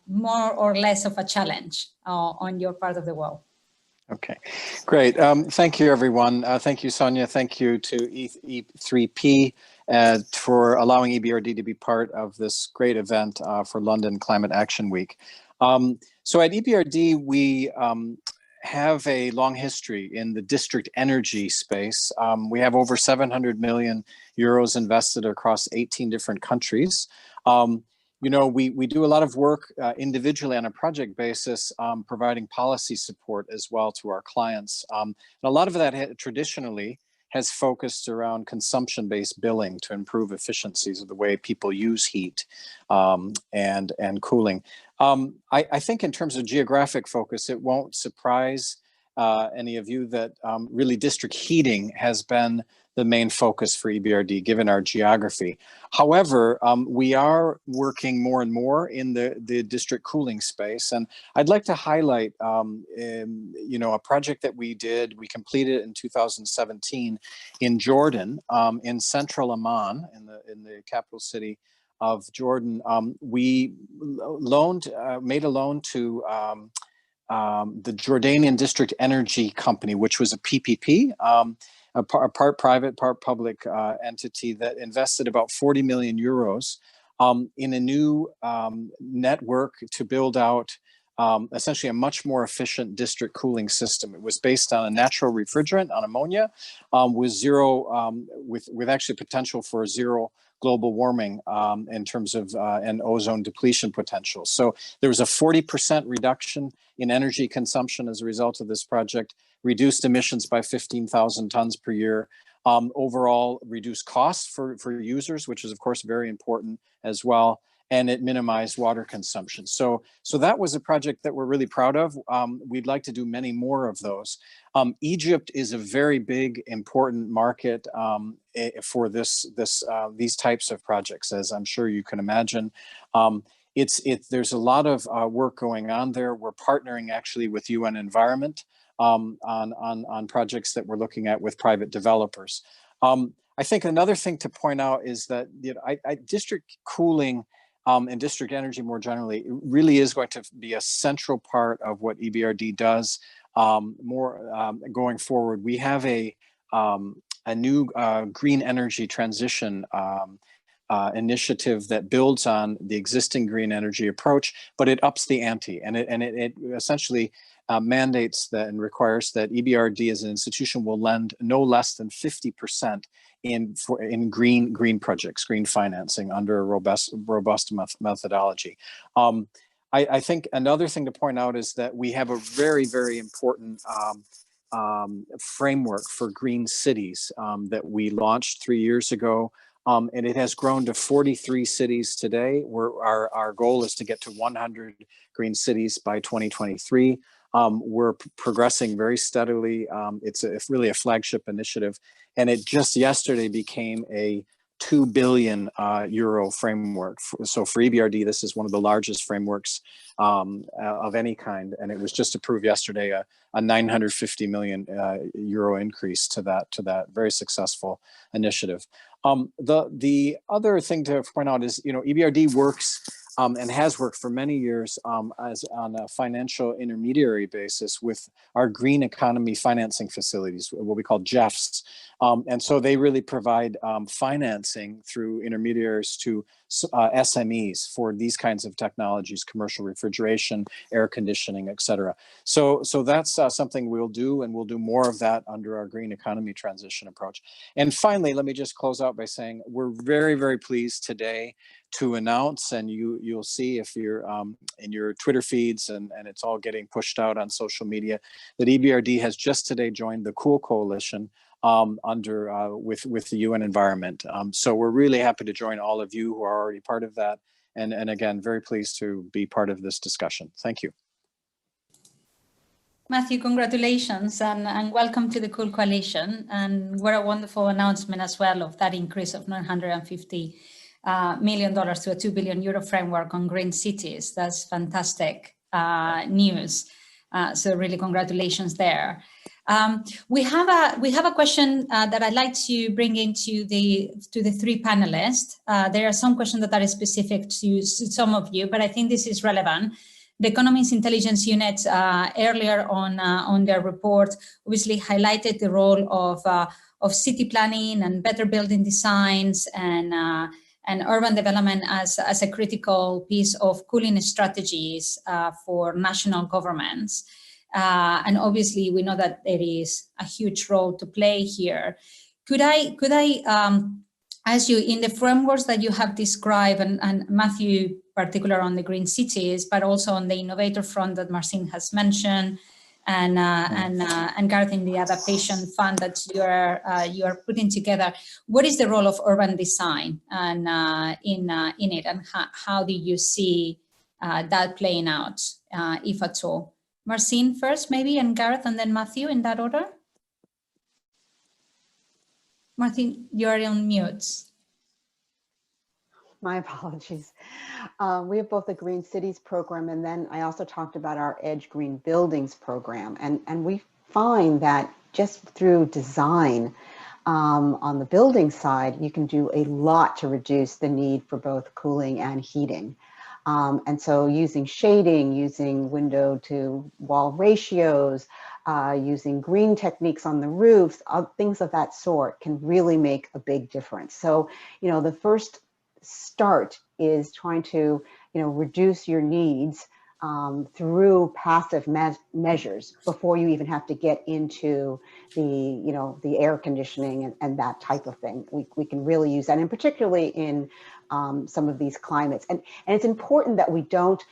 more or less of a challenge on your part of the world? Okay, great. Thank you, everyone. Thank you, Sonia. Thank you to E3P for allowing EBRD to be part of this great event for London Climate Action Week. So at EBRD, we have a long history in the district energy space. We have over 700 million euros invested across 18 different countries. You know, we do a lot of work individually on a project basis, providing policy support as well to our clients. And a lot of that traditionally has focused around consumption-based billing to improve efficiencies of the way people use heat and cooling. I think in terms of geographic focus, it won't surprise any of you that really district heating has been the main focus for EBRD, given our geography. However, we are working more and more in the district cooling space, and I'd like to highlight, you know, a project that we completed in 2017 in Jordan, in central Amman, in the capital city of Jordan. We made a loan to the Jordanian District Energy Company, which was a PPP. A part private, part public entity that invested about 40 million euros in a new network to build out essentially a much more efficient district cooling system. It was based on a natural refrigerant, on ammonia, with actually potential for zero global warming in terms of and ozone depletion potential. So there was a 40% reduction in energy consumption as a result of this project, reduced emissions by 15,000 tons per year, overall reduced costs for users, which is of course very important as well, and it minimized water consumption. So that was a project that we're really proud of. We'd like to do many more of those. Egypt is a very big, important market for these types of projects, as I'm sure you can imagine. There's a lot of work going on there. We're partnering actually with UN Environment on projects that we're looking at with private developers. I think another thing to point out is that district cooling and district energy more generally really is going to be a central part of what EBRD does going forward. We have a new green energy transition initiative that builds on the existing green energy approach, but it ups the ante, and it essentially mandates that and requires that EBRD as an institution will lend no less than 50% in green projects, green financing under a robust methodology. I think another thing to point out is that we have a very, very important framework for green cities that we launched 3 years ago. And it has grown to 43 cities today. Our goal is to get to 100 green cities by 2023. We're progressing very steadily. It's really a flagship initiative. And it just yesterday became a 2 billion euro framework. So for EBRD, this is one of the largest frameworks of any kind. And it was just approved yesterday, a 950 million euro increase to that very successful initiative. The other thing to point out is, EBRD works and has worked for many years on a financial intermediary basis with our green economy financing facilities, what we call JEFs. And so they really provide financing through intermediaries to SMEs for these kinds of technologies, commercial refrigeration, air conditioning, et cetera. So that's something we'll do, and we'll do more of that under our green economy transition approach. And finally, let me just close out by saying we're very, very pleased today to announce, and you'll see if you're in your Twitter feeds and it's all getting pushed out on social media, that EBRD has just today joined the Cool Coalition with the UN Environment. So we're really happy to join all of you who are already part of that. And again, very pleased to be part of this discussion. Thank you. Matthew, congratulations and welcome to the Cool Coalition. And what a wonderful announcement as well of that increase of $950 million to a 2 billion euro framework on green cities. That's fantastic news. So really congratulations there. We have a question that I'd like to bring into the three panelists. There are some questions that are specific to some of you, but I think this is relevant. The Economist Intelligence Unit earlier on their report obviously highlighted the role of city planning and better building designs and urban development as a critical piece of cooling strategies for national governments. And obviously, we know that there is a huge role to play here. Could I ask you, in the frameworks that you have described, and Matthew, particular on the green cities, but also on the innovator front that Marcin has mentioned, and Gareth in the adaptation fund that you are putting together, what is the role of urban design and in it, and how do you see that playing out, if at all? Marcin first, maybe, and Gareth, and then Matthew, in that order. Marcin, you are on mute. My apologies. We have both the Green Cities program, and then I also talked about our Edge Green Buildings program. And we find that just through design on the building side, you can do a lot to reduce the need for both cooling and heating. And so using shading, using window to wall ratios, using green techniques on the roofs, things of that sort can really make a big difference. So, the first start is trying to, reduce your needs through passive measures before you even have to get into the air conditioning and that type of thing. We can really use that, and particularly in some of these climates. And it's important that we don't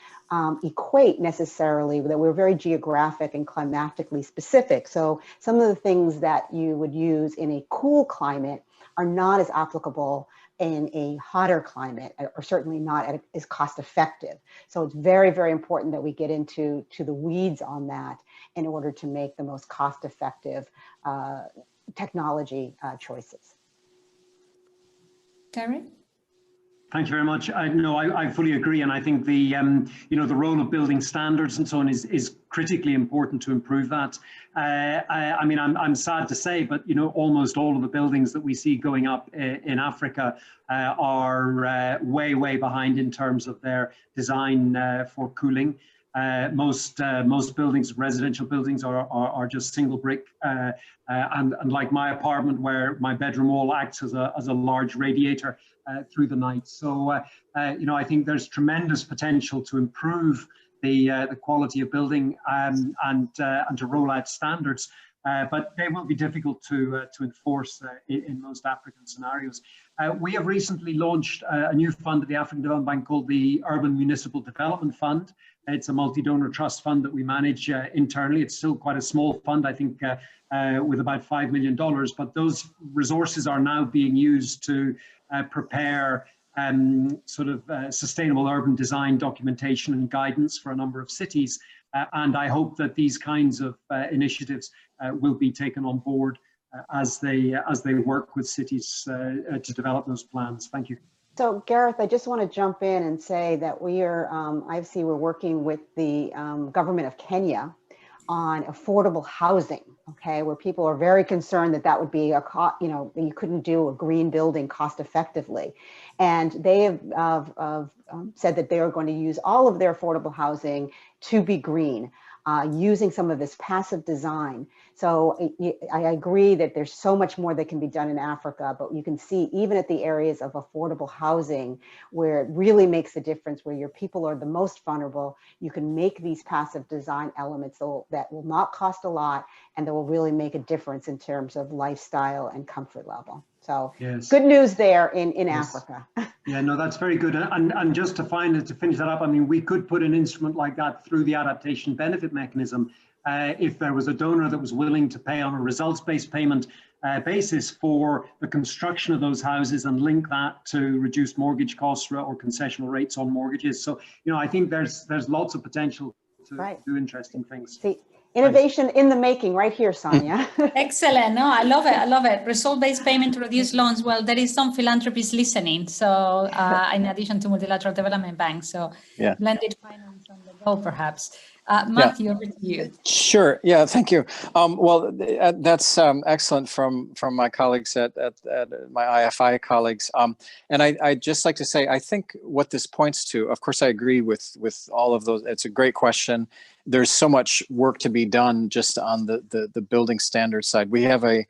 equate necessarily, that we're very geographic and climatically specific. So some of the things that you would use in a cool climate are not as applicable in a hotter climate, or certainly not as cost effective. So it's very, very important that we get into the weeds on that in order to make the most cost effective technology choices. Gary? Thank you very much. I fully agree, and I think the the role of building standards and so on is critically important to improve that. I mean, I'm sad to say, but almost all of the buildings that we see going up in Africa are way behind in terms of their design for cooling. Most buildings, residential buildings, are just single brick, and like my apartment, where my bedroom wall acts as a large radiator through the night. So I think there's tremendous potential to improve the quality of building and to roll out standards. but they will be difficult to enforce in most African scenarios. We have recently launched a new fund at the African Development Bank called the Urban Municipal Development Fund. It's a multi-donor trust fund that we manage internally. It's still quite a small fund, I think, with about $5 million, but those resources are now being used to prepare sustainable urban design documentation and guidance for a number of cities. And I hope that these kinds of initiatives will be taken on board as they work with cities to develop those plans. Thank you. So Gareth, I just want to jump in and say that we are, we're working with the government of Kenya on affordable housing, okay, where people are very concerned that that would be you couldn't do a green building cost effectively. And they have said that they are going to use all of their affordable housing to be green, using some of this passive design. So I agree that there's so much more that can be done in Africa, but you can see even at the areas of affordable housing where it really makes a difference, where your people are the most vulnerable, you can make these passive design elements that will not cost a lot and that will really make a difference in terms of lifestyle and comfort level. So yes. Good news there in yes. Africa. Yeah, no, that's very good. And just to finish that up, I mean, we could put an instrument like that through the adaptation benefit mechanism if there was a donor that was willing to pay on a results-based payment basis for the construction of those houses and link that to reduced mortgage costs or concessional rates on mortgages. So, you know, I think there's lots of potential to do interesting things. See, innovation in the making right here, Sonia. Excellent. No, I love it. I love it. Result-based payment to reduce loans. Well, there is some philanthropists listening. So in addition to multilateral development banks, so yeah. Blended finance on the go, perhaps. Matthew, over to you. Sure. Yeah, thank you. Well, that's excellent from my colleagues at my IFI colleagues. And I'd just like to say, I think what this points to, of course, I agree with all of those. It's a great question. There's so much work to be done just on the building standards side. We have a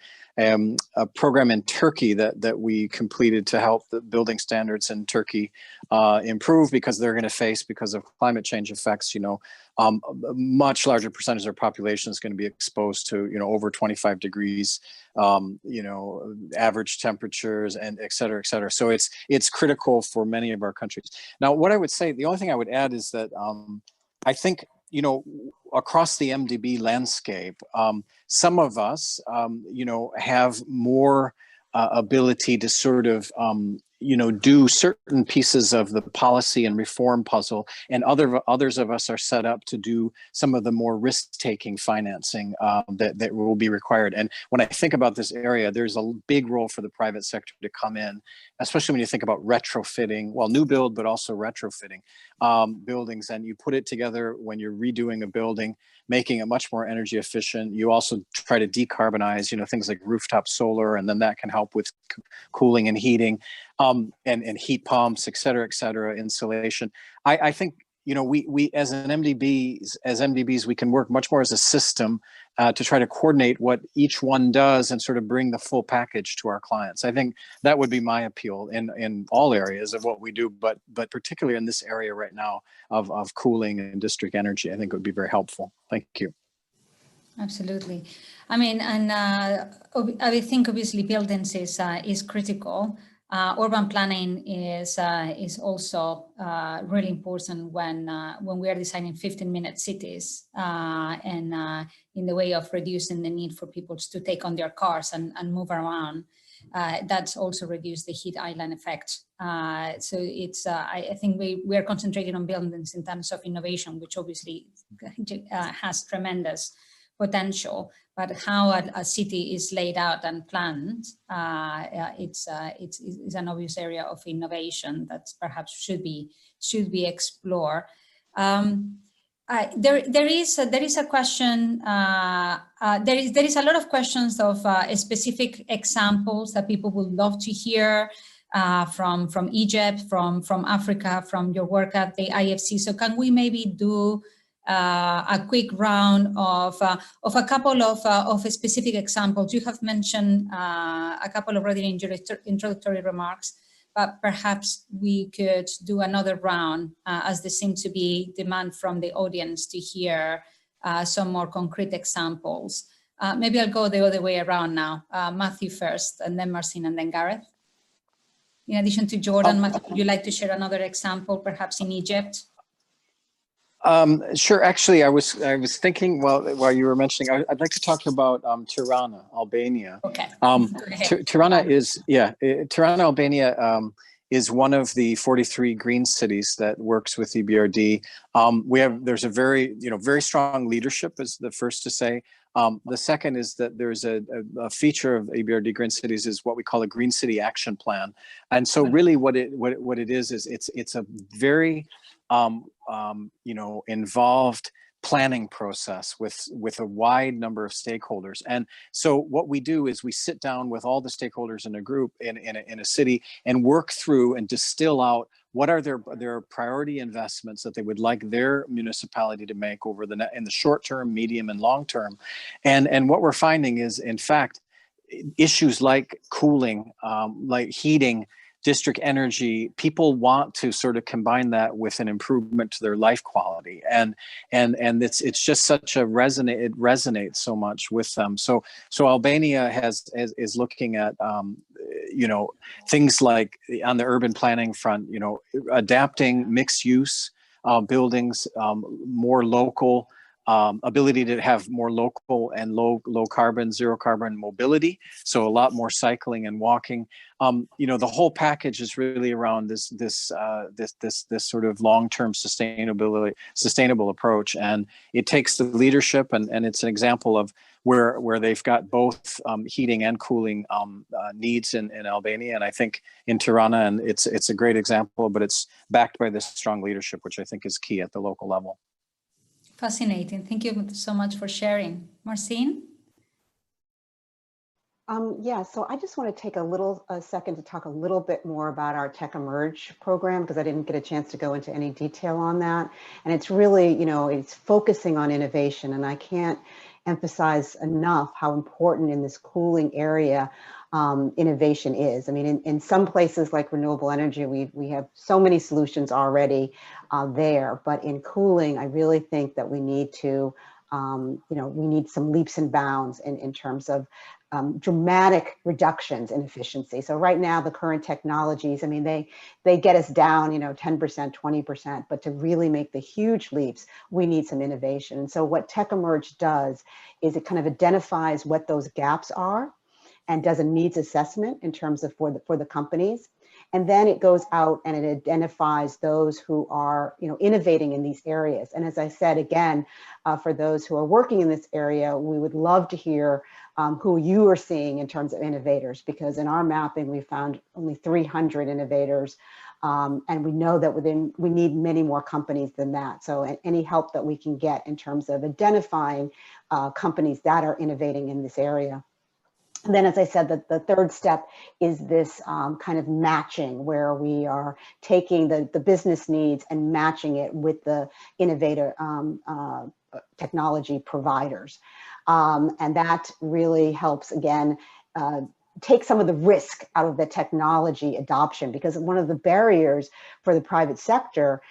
program in Turkey that we completed to help the building standards in Turkey improve, because they're going to face, because of climate change effects, you know, a much larger percentage of their population is going to be exposed to, you know, over 25 degrees, you know, average temperatures, and et cetera, et cetera. So it's critical for many of our countries. Now, what I would say, the only thing I would add is that I think, you know, across the MDB landscape, some of us, you know, have more ability to sort of, you know, do certain pieces of the policy and reform puzzle, and others of us are set up to do some of the more risk-taking financing that will be required. And when I think about this area, there's a big role for the private sector to come in, especially when you think about retrofitting, well, new build, but also retrofitting buildings. And you put it together when you're redoing a building, making it much more energy efficient. You also try to decarbonize, you know, things like rooftop solar, and then that can help with cooling and heating, and heat pumps, et cetera, insulation. I think, you know, we as MDBs, we can work much more as a system to try to coordinate what each one does and sort of bring the full package to our clients. I think that would be my appeal in all areas of what we do, but particularly in this area right now of cooling and district energy, I think it would be very helpful. Thank you. Absolutely. I mean, and I think obviously buildings is critical. Urban planning is also really important when we are designing 15-minute cities, and in the way of reducing the need for people to take on their cars and move around. That's also reduced the heat island effect. So it's I think we are concentrating on buildings in terms of innovation, which obviously has tremendous potential, but how a city is laid out and planned, it's an obvious area of innovation that perhaps should be explored. There is a question. There is a lot of questions of specific examples that people would love to hear from Egypt, from Africa, from your work at the IFC. So can we maybe do a quick round of a couple of specific examples? You have mentioned a couple already in your introductory remarks, but perhaps we could do another round as there seems to be demand from the audience to hear some more concrete examples Maybe I'll go the other way around now. Matthew first, and then Marcin, and then Gareth. In addition to Jordan, Matthew, would you like to share another example, perhaps in Egypt? Sure. Actually, I was thinking while you were mentioning, I'd like to talk about Tirana, Albania. Okay. Tirana, Albania, is one of the 43 green cities that works with EBRD. There's a very strong leadership, is the first to say. The second is that there's a feature of EBRD Green Cities is what we call a Green City Action Plan, and so really what it is it's a very involved planning process with a wide number of stakeholders. And so what we do is we sit down with all the stakeholders in a group in a city and work through and distill out what are their priority investments that they would like their municipality to make in the short term, medium, and long term. And what we're finding is, in fact, issues like cooling, like heating, district energy, people want to sort of combine that with an improvement to their life quality, and it's just such a it resonates so much with them. So Albania is looking at things like on the urban planning front, adapting mixed use buildings, more local. Ability to have more local and low carbon, zero carbon mobility. So a lot more cycling and walking. The whole package is really around this sort of long-term sustainable approach, and it takes the leadership, and it's an example of where they've got both heating and cooling needs in Albania, and I think in Tirana, and it's a great example, but it's backed by this strong leadership, which I think is key at the local level. Fascinating. Thank you so much for sharing. Marcin? Yeah, so I just want to take a second to talk a little bit more about our Tech Emerge program, because I didn't get a chance to go into any detail on that. And it's really, it's focusing on innovation, and I can't emphasize enough how important in this cooling area innovation is. I mean, in some places like renewable energy, we have so many solutions already there, but in cooling, I really think that we need to, we need some leaps and bounds in terms of dramatic reductions in efficiency. So right now, the current technologies, I mean, they get us down, 10%, 20%, but to really make the huge leaps, we need some innovation. And so what Tech Emerge does is it kind of identifies what those gaps are and does a needs assessment in terms of for the companies. And then it goes out and it identifies those who are, innovating in these areas. And as I said, again, for those who are working in this area, we would love to hear who you are seeing in terms of innovators, because in our mapping, we found only 300 innovators. And we know that we need many more companies than that. So any help that we can get in terms of identifying companies that are innovating in this area. And then, as I said, the third step is this kind of matching, where we are taking the business needs and matching it with the innovator technology providers. And that really helps, again, take some of the risk out of the technology adoption, because one of the barriers for the private sector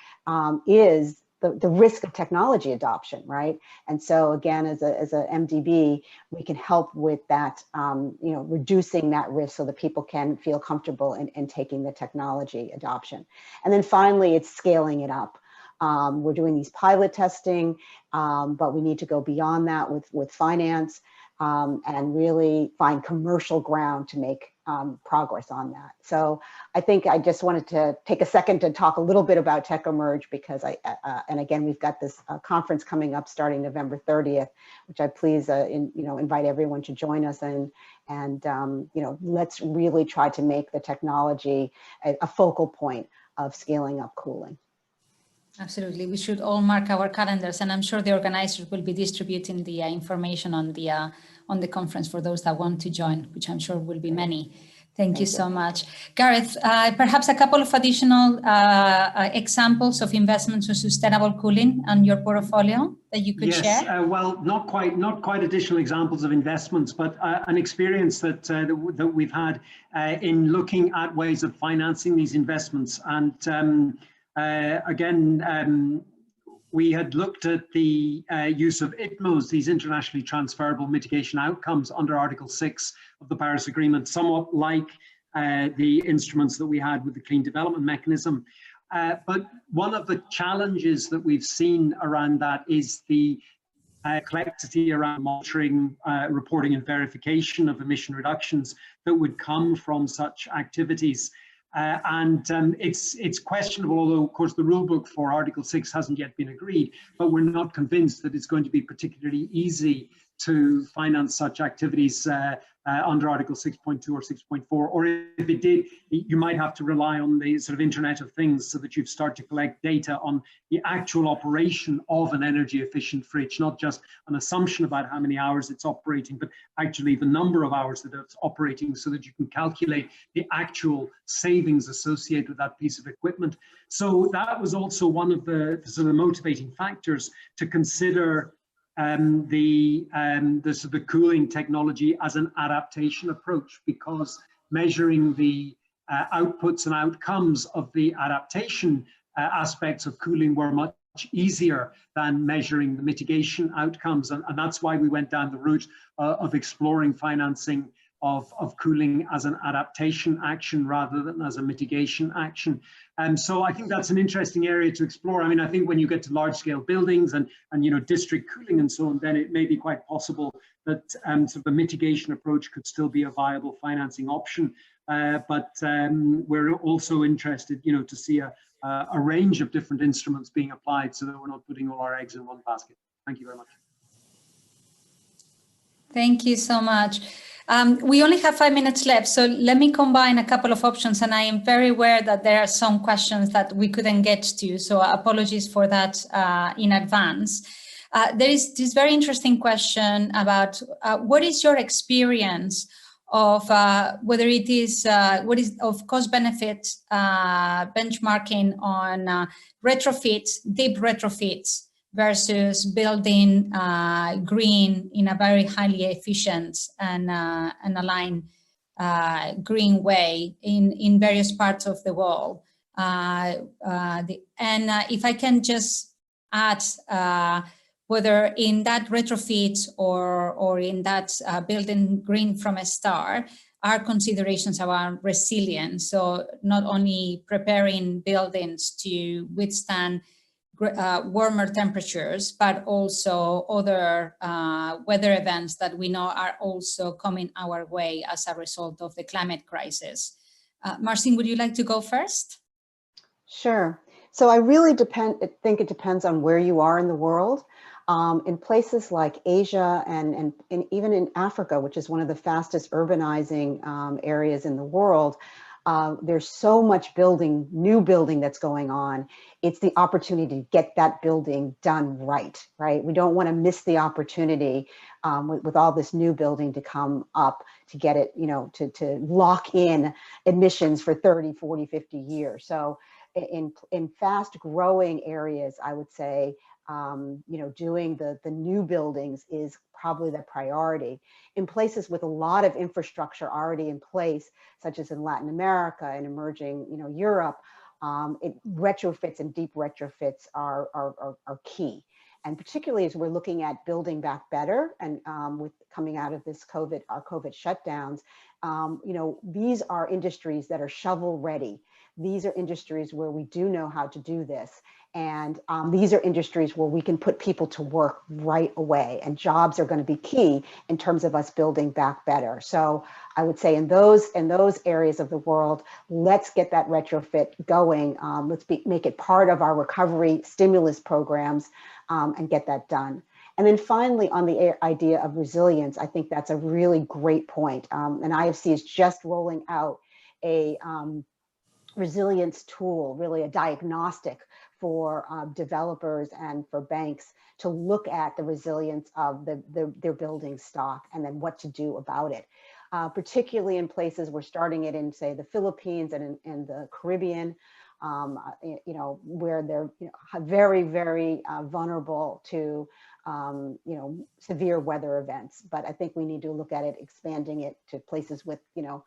is the risk of technology adoption, right? And so again, as a MDB, we can help with that, reducing that risk so that people can feel comfortable in taking the technology adoption. And then finally, it's scaling it up. We're doing these pilot testing, but we need to go beyond that with finance and really find commercial ground to make progress on that. So I think I just wanted to take a second to talk a little bit about Tech Emerge, because and again, we've got this conference coming up starting November 30th, which I please invite everyone to join us in, and let's really try to make the technology a focal point of scaling up cooling. Absolutely. We should all mark our calendars, and I'm sure the organizers will be distributing the information on the conference for those that want to join, which I'm sure will be many. Thank you so much. Gareth, perhaps a couple of additional examples of investments in sustainable cooling on your portfolio that you could share? Yes, well, not quite additional examples of investments, but an experience that we've had in looking at ways of financing these investments. And again, we had looked at the use of ITMOs, these internationally transferable mitigation outcomes under Article 6 of the Paris Agreement, somewhat like the instruments that we had with the Clean Development Mechanism. But one of the challenges that we've seen around that is the complexity around monitoring, reporting and verification of emission reductions that would come from such activities. It's questionable, although of course the rulebook for Article 6 hasn't yet been agreed, but we're not convinced that it's going to be particularly easy to finance such activities under Article 6.2 or 6.4, or if it did, you might have to rely on the sort of Internet of Things so that you start to collect data on the actual operation of an energy efficient fridge, not just an assumption about how many hours it's operating, but actually the number of hours that it's operating so that you can calculate the actual savings associated with that piece of equipment. So that was also one of the sort of motivating factors to consider the sort of cooling technology as an adaptation approach, because measuring the outputs and outcomes of the adaptation aspects of cooling were much easier than measuring the mitigation outcomes. And that's why we went down the route of exploring financing of cooling as an adaptation action rather than as a mitigation action. And so I think that's an interesting area to explore. I mean, I think when you get to large scale buildings and you know, district cooling and so on, then it may be quite possible that sort of a mitigation approach could still be a viable financing option. But we're also interested, you know, to see a range of different instruments being applied so that we're not putting all our eggs in one basket. Thank you very much. Thank you so much. We only have 5 minutes left, so let me combine a couple of options, and I am very aware that there are some questions that we couldn't get to, so apologies for that in advance. There is this very interesting question about what is your experience of whether it is, what is of cost-benefit benchmarking on retrofits, deep retrofits, versus building green in a very highly efficient and aligned green way in various parts of the world. If I can just add whether in that retrofit or in that building green from a start are considerations around resilience. So not only preparing buildings to withstand warmer temperatures, but also other weather events that we know are also coming our way as a result of the climate crisis. Marcin, would you like to go first? Sure. So I really think it depends on where you are in the world. In places like Asia and even in Africa, which is one of the fastest urbanizing areas in the world, there's so much new building that's going on. It's the opportunity to get that building done right? We don't want to miss the opportunity with all this new building to come up to get it, you know, to lock in emissions for 30, 40, 50 years. So in fast growing areas, I would say, you know, doing the new buildings is probably the priority. In places with a lot of infrastructure already in place, such as in Latin America and emerging, you know, Europe, retrofits and deep retrofits are key. And particularly as we're looking at building back better and with coming out of this our COVID shutdowns, you know, these are industries that are shovel ready. These are industries where we do know how to do this. And these are industries where we can put people to work right away, and jobs are going to be key in terms of us building back better. So I would say in those areas of the world, let's get that retrofit going. Let's make it part of our recovery stimulus programs and get that done. And then finally, on the idea of resilience, I think that's a really great point. And IFC is just rolling out a resilience tool, really a diagnostic for developers and for banks to look at the resilience of their building stock and then what to do about it. Particularly in places, we're starting it in, say, the Philippines and in the Caribbean, you know, where they're very, very vulnerable to, you know, severe weather events. But I think we need to look at it, expanding it to places with, you know,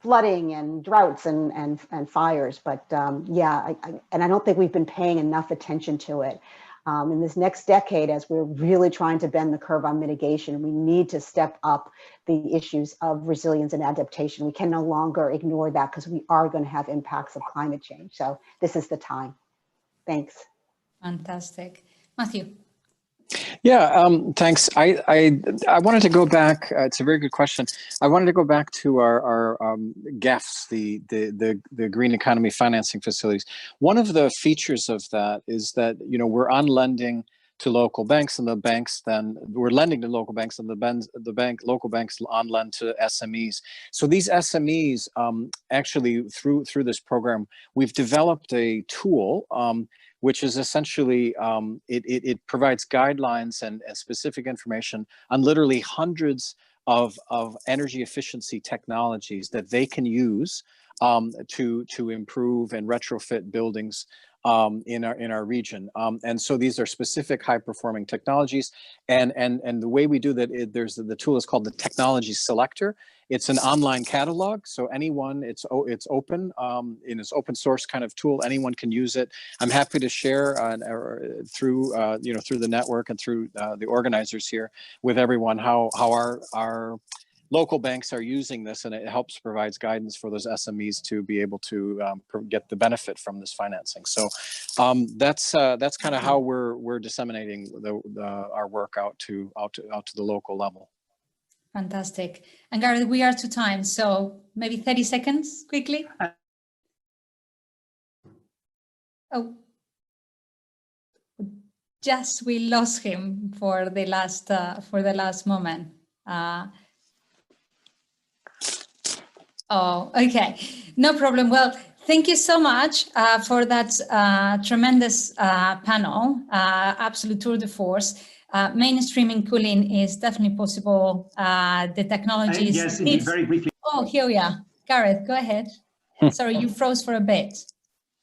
flooding and droughts and fires. But yeah, and I don't think we've been paying enough attention to it. In this next decade, as we're really trying to bend the curve on mitigation, we need to step up the issues of resilience and adaptation. We can no longer ignore that because we are going to have impacts of climate change. So this is the time. Thanks. Fantastic. Matthew. Yeah, thanks. I wanted to go back. It's a very good question. I wanted to go back to our GEFs, the Green Economy Financing Facilities. One of the features of that is that, you know, we're on lending to local banks, and the banks then we're lending to local banks, and local banks on lend to SMEs. So these SMEs, actually through this program, we've developed a tool. Which is essentially, it provides guidelines and specific information on literally hundreds of energy efficiency technologies that they can use to improve and retrofit buildings in our region. And so these are specific high performing technologies. And the way we do that, the tool is called the Technology Selector. It's an online catalog, so anyone, it's open, in its open source kind of tool, anyone can use it. I'm happy to share through the network and through the organizers here with everyone how our local banks are using this, and it helps provides guidance for those SMEs to be able to get the benefit from this financing. So that's kind of how we're disseminating our work out to the local level. Fantastic. And Gareth, we are to time, so maybe 30 seconds quickly. Oh, just we lost him for the last moment. Oh, okay, no problem. Well, thank you so much for that tremendous panel, absolute tour de force. Mainstreaming cooling is definitely possible. The technologies. Yes, indeed, very briefly. Oh, here we are. Gareth, go ahead. Sorry, you froze for a bit.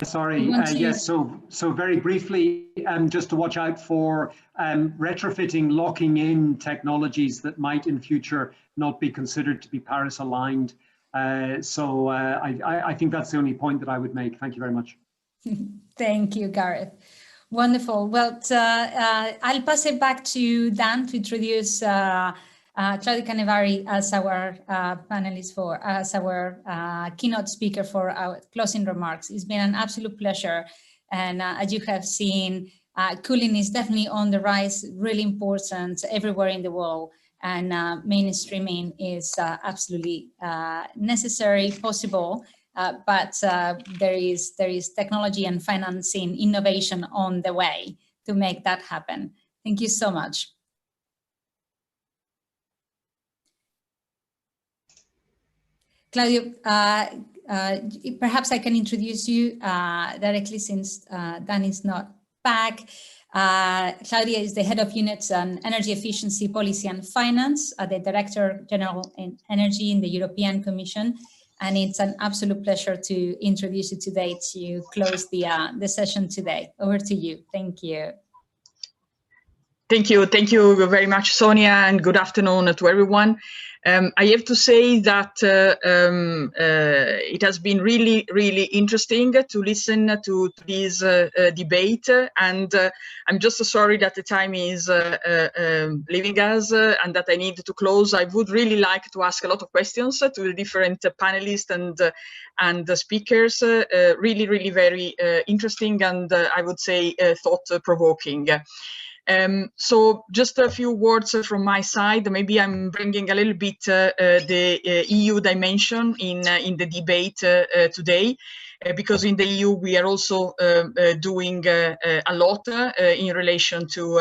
Sorry, yes, so very briefly, just to watch out for retrofitting, locking in technologies that might in future not be considered to be Paris aligned. So I think that's the only point that I would make. Thank you very much. Thank you, Gareth. Wonderful. Well, I'll pass it back to Dan to introduce Claudia Canevari as our panelist as our keynote speaker for our closing remarks. It's been an absolute pleasure. And as you have seen, cooling is definitely on the rise, really important everywhere in the world. And mainstreaming is absolutely necessary, possible. But there is technology and financing innovation on the way to make that happen. Thank you so much. Claudio, perhaps I can introduce you directly since Dan is not back. Claudia is the head of units on energy efficiency policy and finance at the Director General in Energy in the European Commission. And it's an absolute pleasure to introduce you today to close the session today. Over to you. Thank you. Thank you very much, Sonia, and good afternoon to everyone. I have to say that it has been really interesting to listen to this debate, and I'm just sorry that the time is leaving us and that I need to close. I would really like to ask a lot of questions to the different panelists and the speakers. Really very interesting, and I would say thought-provoking. So just a few words from my side. Maybe I'm bringing a little bit the EU dimension in the debate today, because in the EU we are also doing a lot in relation to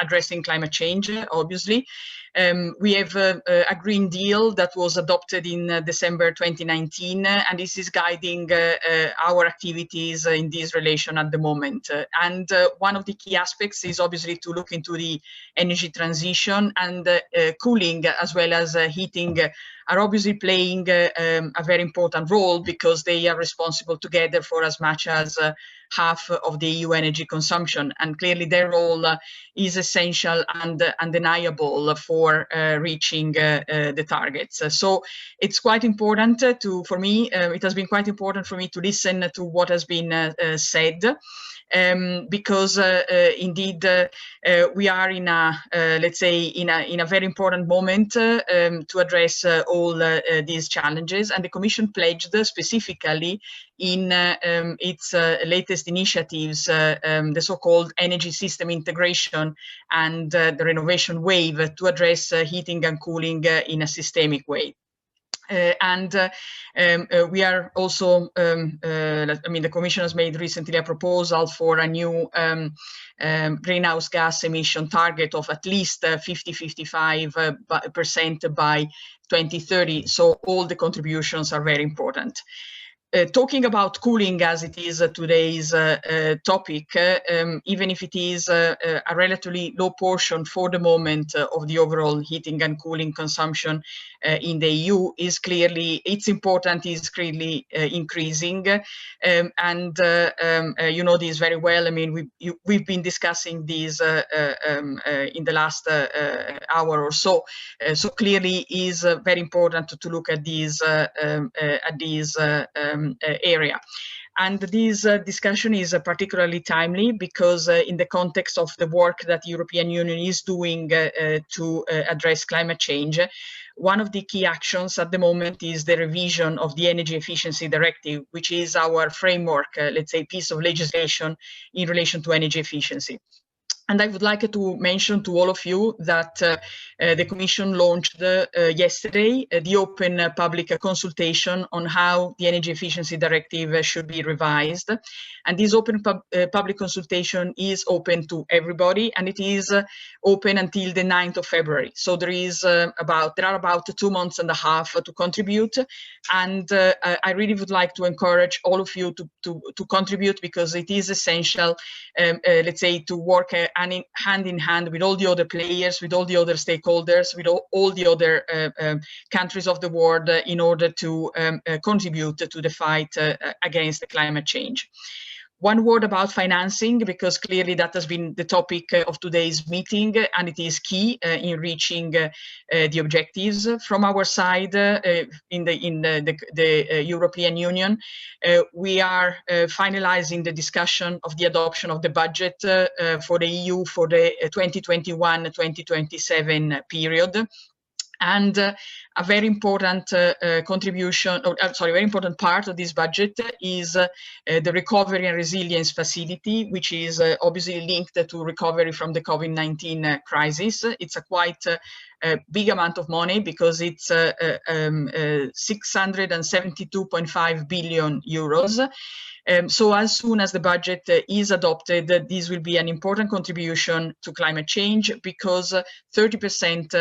addressing climate change, obviously. We have a Green Deal that was adopted in December 2019, and this is guiding our activities in this relation at the moment. And one of the key aspects is obviously to look into the energy transition, and cooling as well as heating are obviously playing a very important role, because they are responsible together for as much as half of the EU energy consumption, and clearly their role is essential and undeniable for reaching the targets. So it's quite important for me, it has been quite important for me to listen to what has been said. because indeed we are in a, let's say, in a very important moment to address all these challenges. And the Commission pledged specifically in its latest initiatives, the so-called energy system integration and the renovation wave, to address heating and cooling in a systemic way. We are also, I mean, the Commission has made recently a proposal for a new greenhouse gas emission target of at least 50–55% by 2030. So all the contributions are very important. Talking about cooling, as it is today's topic, even if it is a relatively low portion for the moment of the overall heating and cooling consumption in the EU, is clearly, it's important, is clearly increasing. You know this very well. I mean, we've been discussing these in the last hour or so. So clearly is very important to look at these area. And this discussion is particularly timely because in the context of the work that the European Union is doing to address climate change, one of the key actions at the moment is the revision of the Energy Efficiency Directive, which is our framework, let's say, piece of legislation in relation to energy efficiency. And I would like to mention to all of you that the Commission launched yesterday the open public consultation on how the Energy Efficiency Directive should be revised. And this open public consultation is open to everybody, and it is open until the 9th of February. So there are about 2 months and a half to contribute. And I really would like to encourage all of you to contribute, because it is essential, let's say, to work hand in hand with all the other players, with all the other stakeholders, with all the other countries of the world in order to contribute to the fight against climate change. One word about financing, because clearly that has been the topic of today's meeting, and it is key in reaching the objectives. From our side, in the European Union, we are finalizing the discussion of the adoption of the budget for the EU for the 2021-2027 period. And a very important contribution, very important part of this budget is the Recovery and Resilience Facility, which is obviously linked to recovery from the COVID-19 crisis. It's a quite big amount of money, because it's 672.5 billion euros. So as soon as the budget is adopted, this will be an important contribution to climate change, because 30%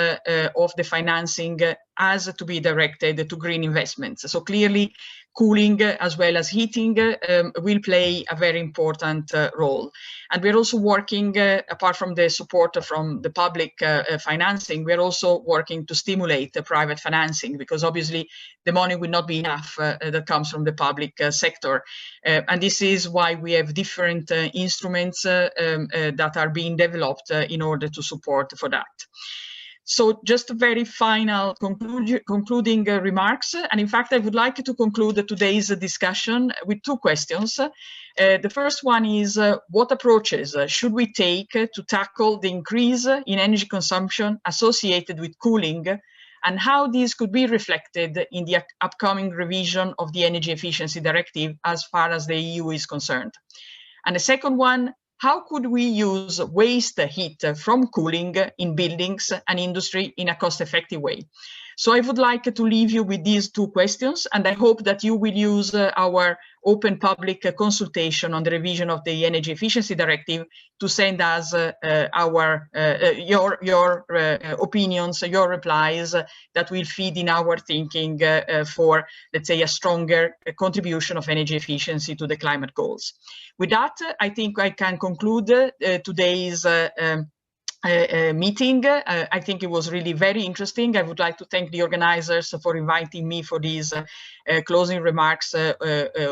of the financing has to be directed to green investments. So clearly, cooling as well as heating will play a very important role. And we're also working, apart from the support from the public financing, we're also working to stimulate the private financing, because obviously the money will not be enough that comes from the public sector. And this is why we have different instruments that are being developed in order to support for that. So just a very final concluding remarks. And in fact, I would like to conclude today's discussion with 2 questions. The first one is, what approaches should we take to tackle the increase in energy consumption associated with cooling, and how these could be reflected in the upcoming revision of the Energy Efficiency Directive as far as the EU is concerned? And the second one, how could we use waste heat from cooling in buildings and industry in a cost-effective way? So I would like to leave you with these 2 questions, and I hope that you will use our open public consultation on the revision of the Energy Efficiency Directive to send us your opinions, your replies that will feed in our thinking for, let's say, a stronger contribution of energy efficiency to the climate goals. With that, I think I can conclude today's meeting. I think it was really very interesting. I would like to thank the organizers for inviting me for these closing remarks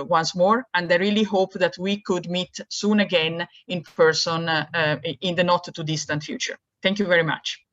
once more. And I really hope that we could meet soon again in person in the not too distant future. Thank you very much.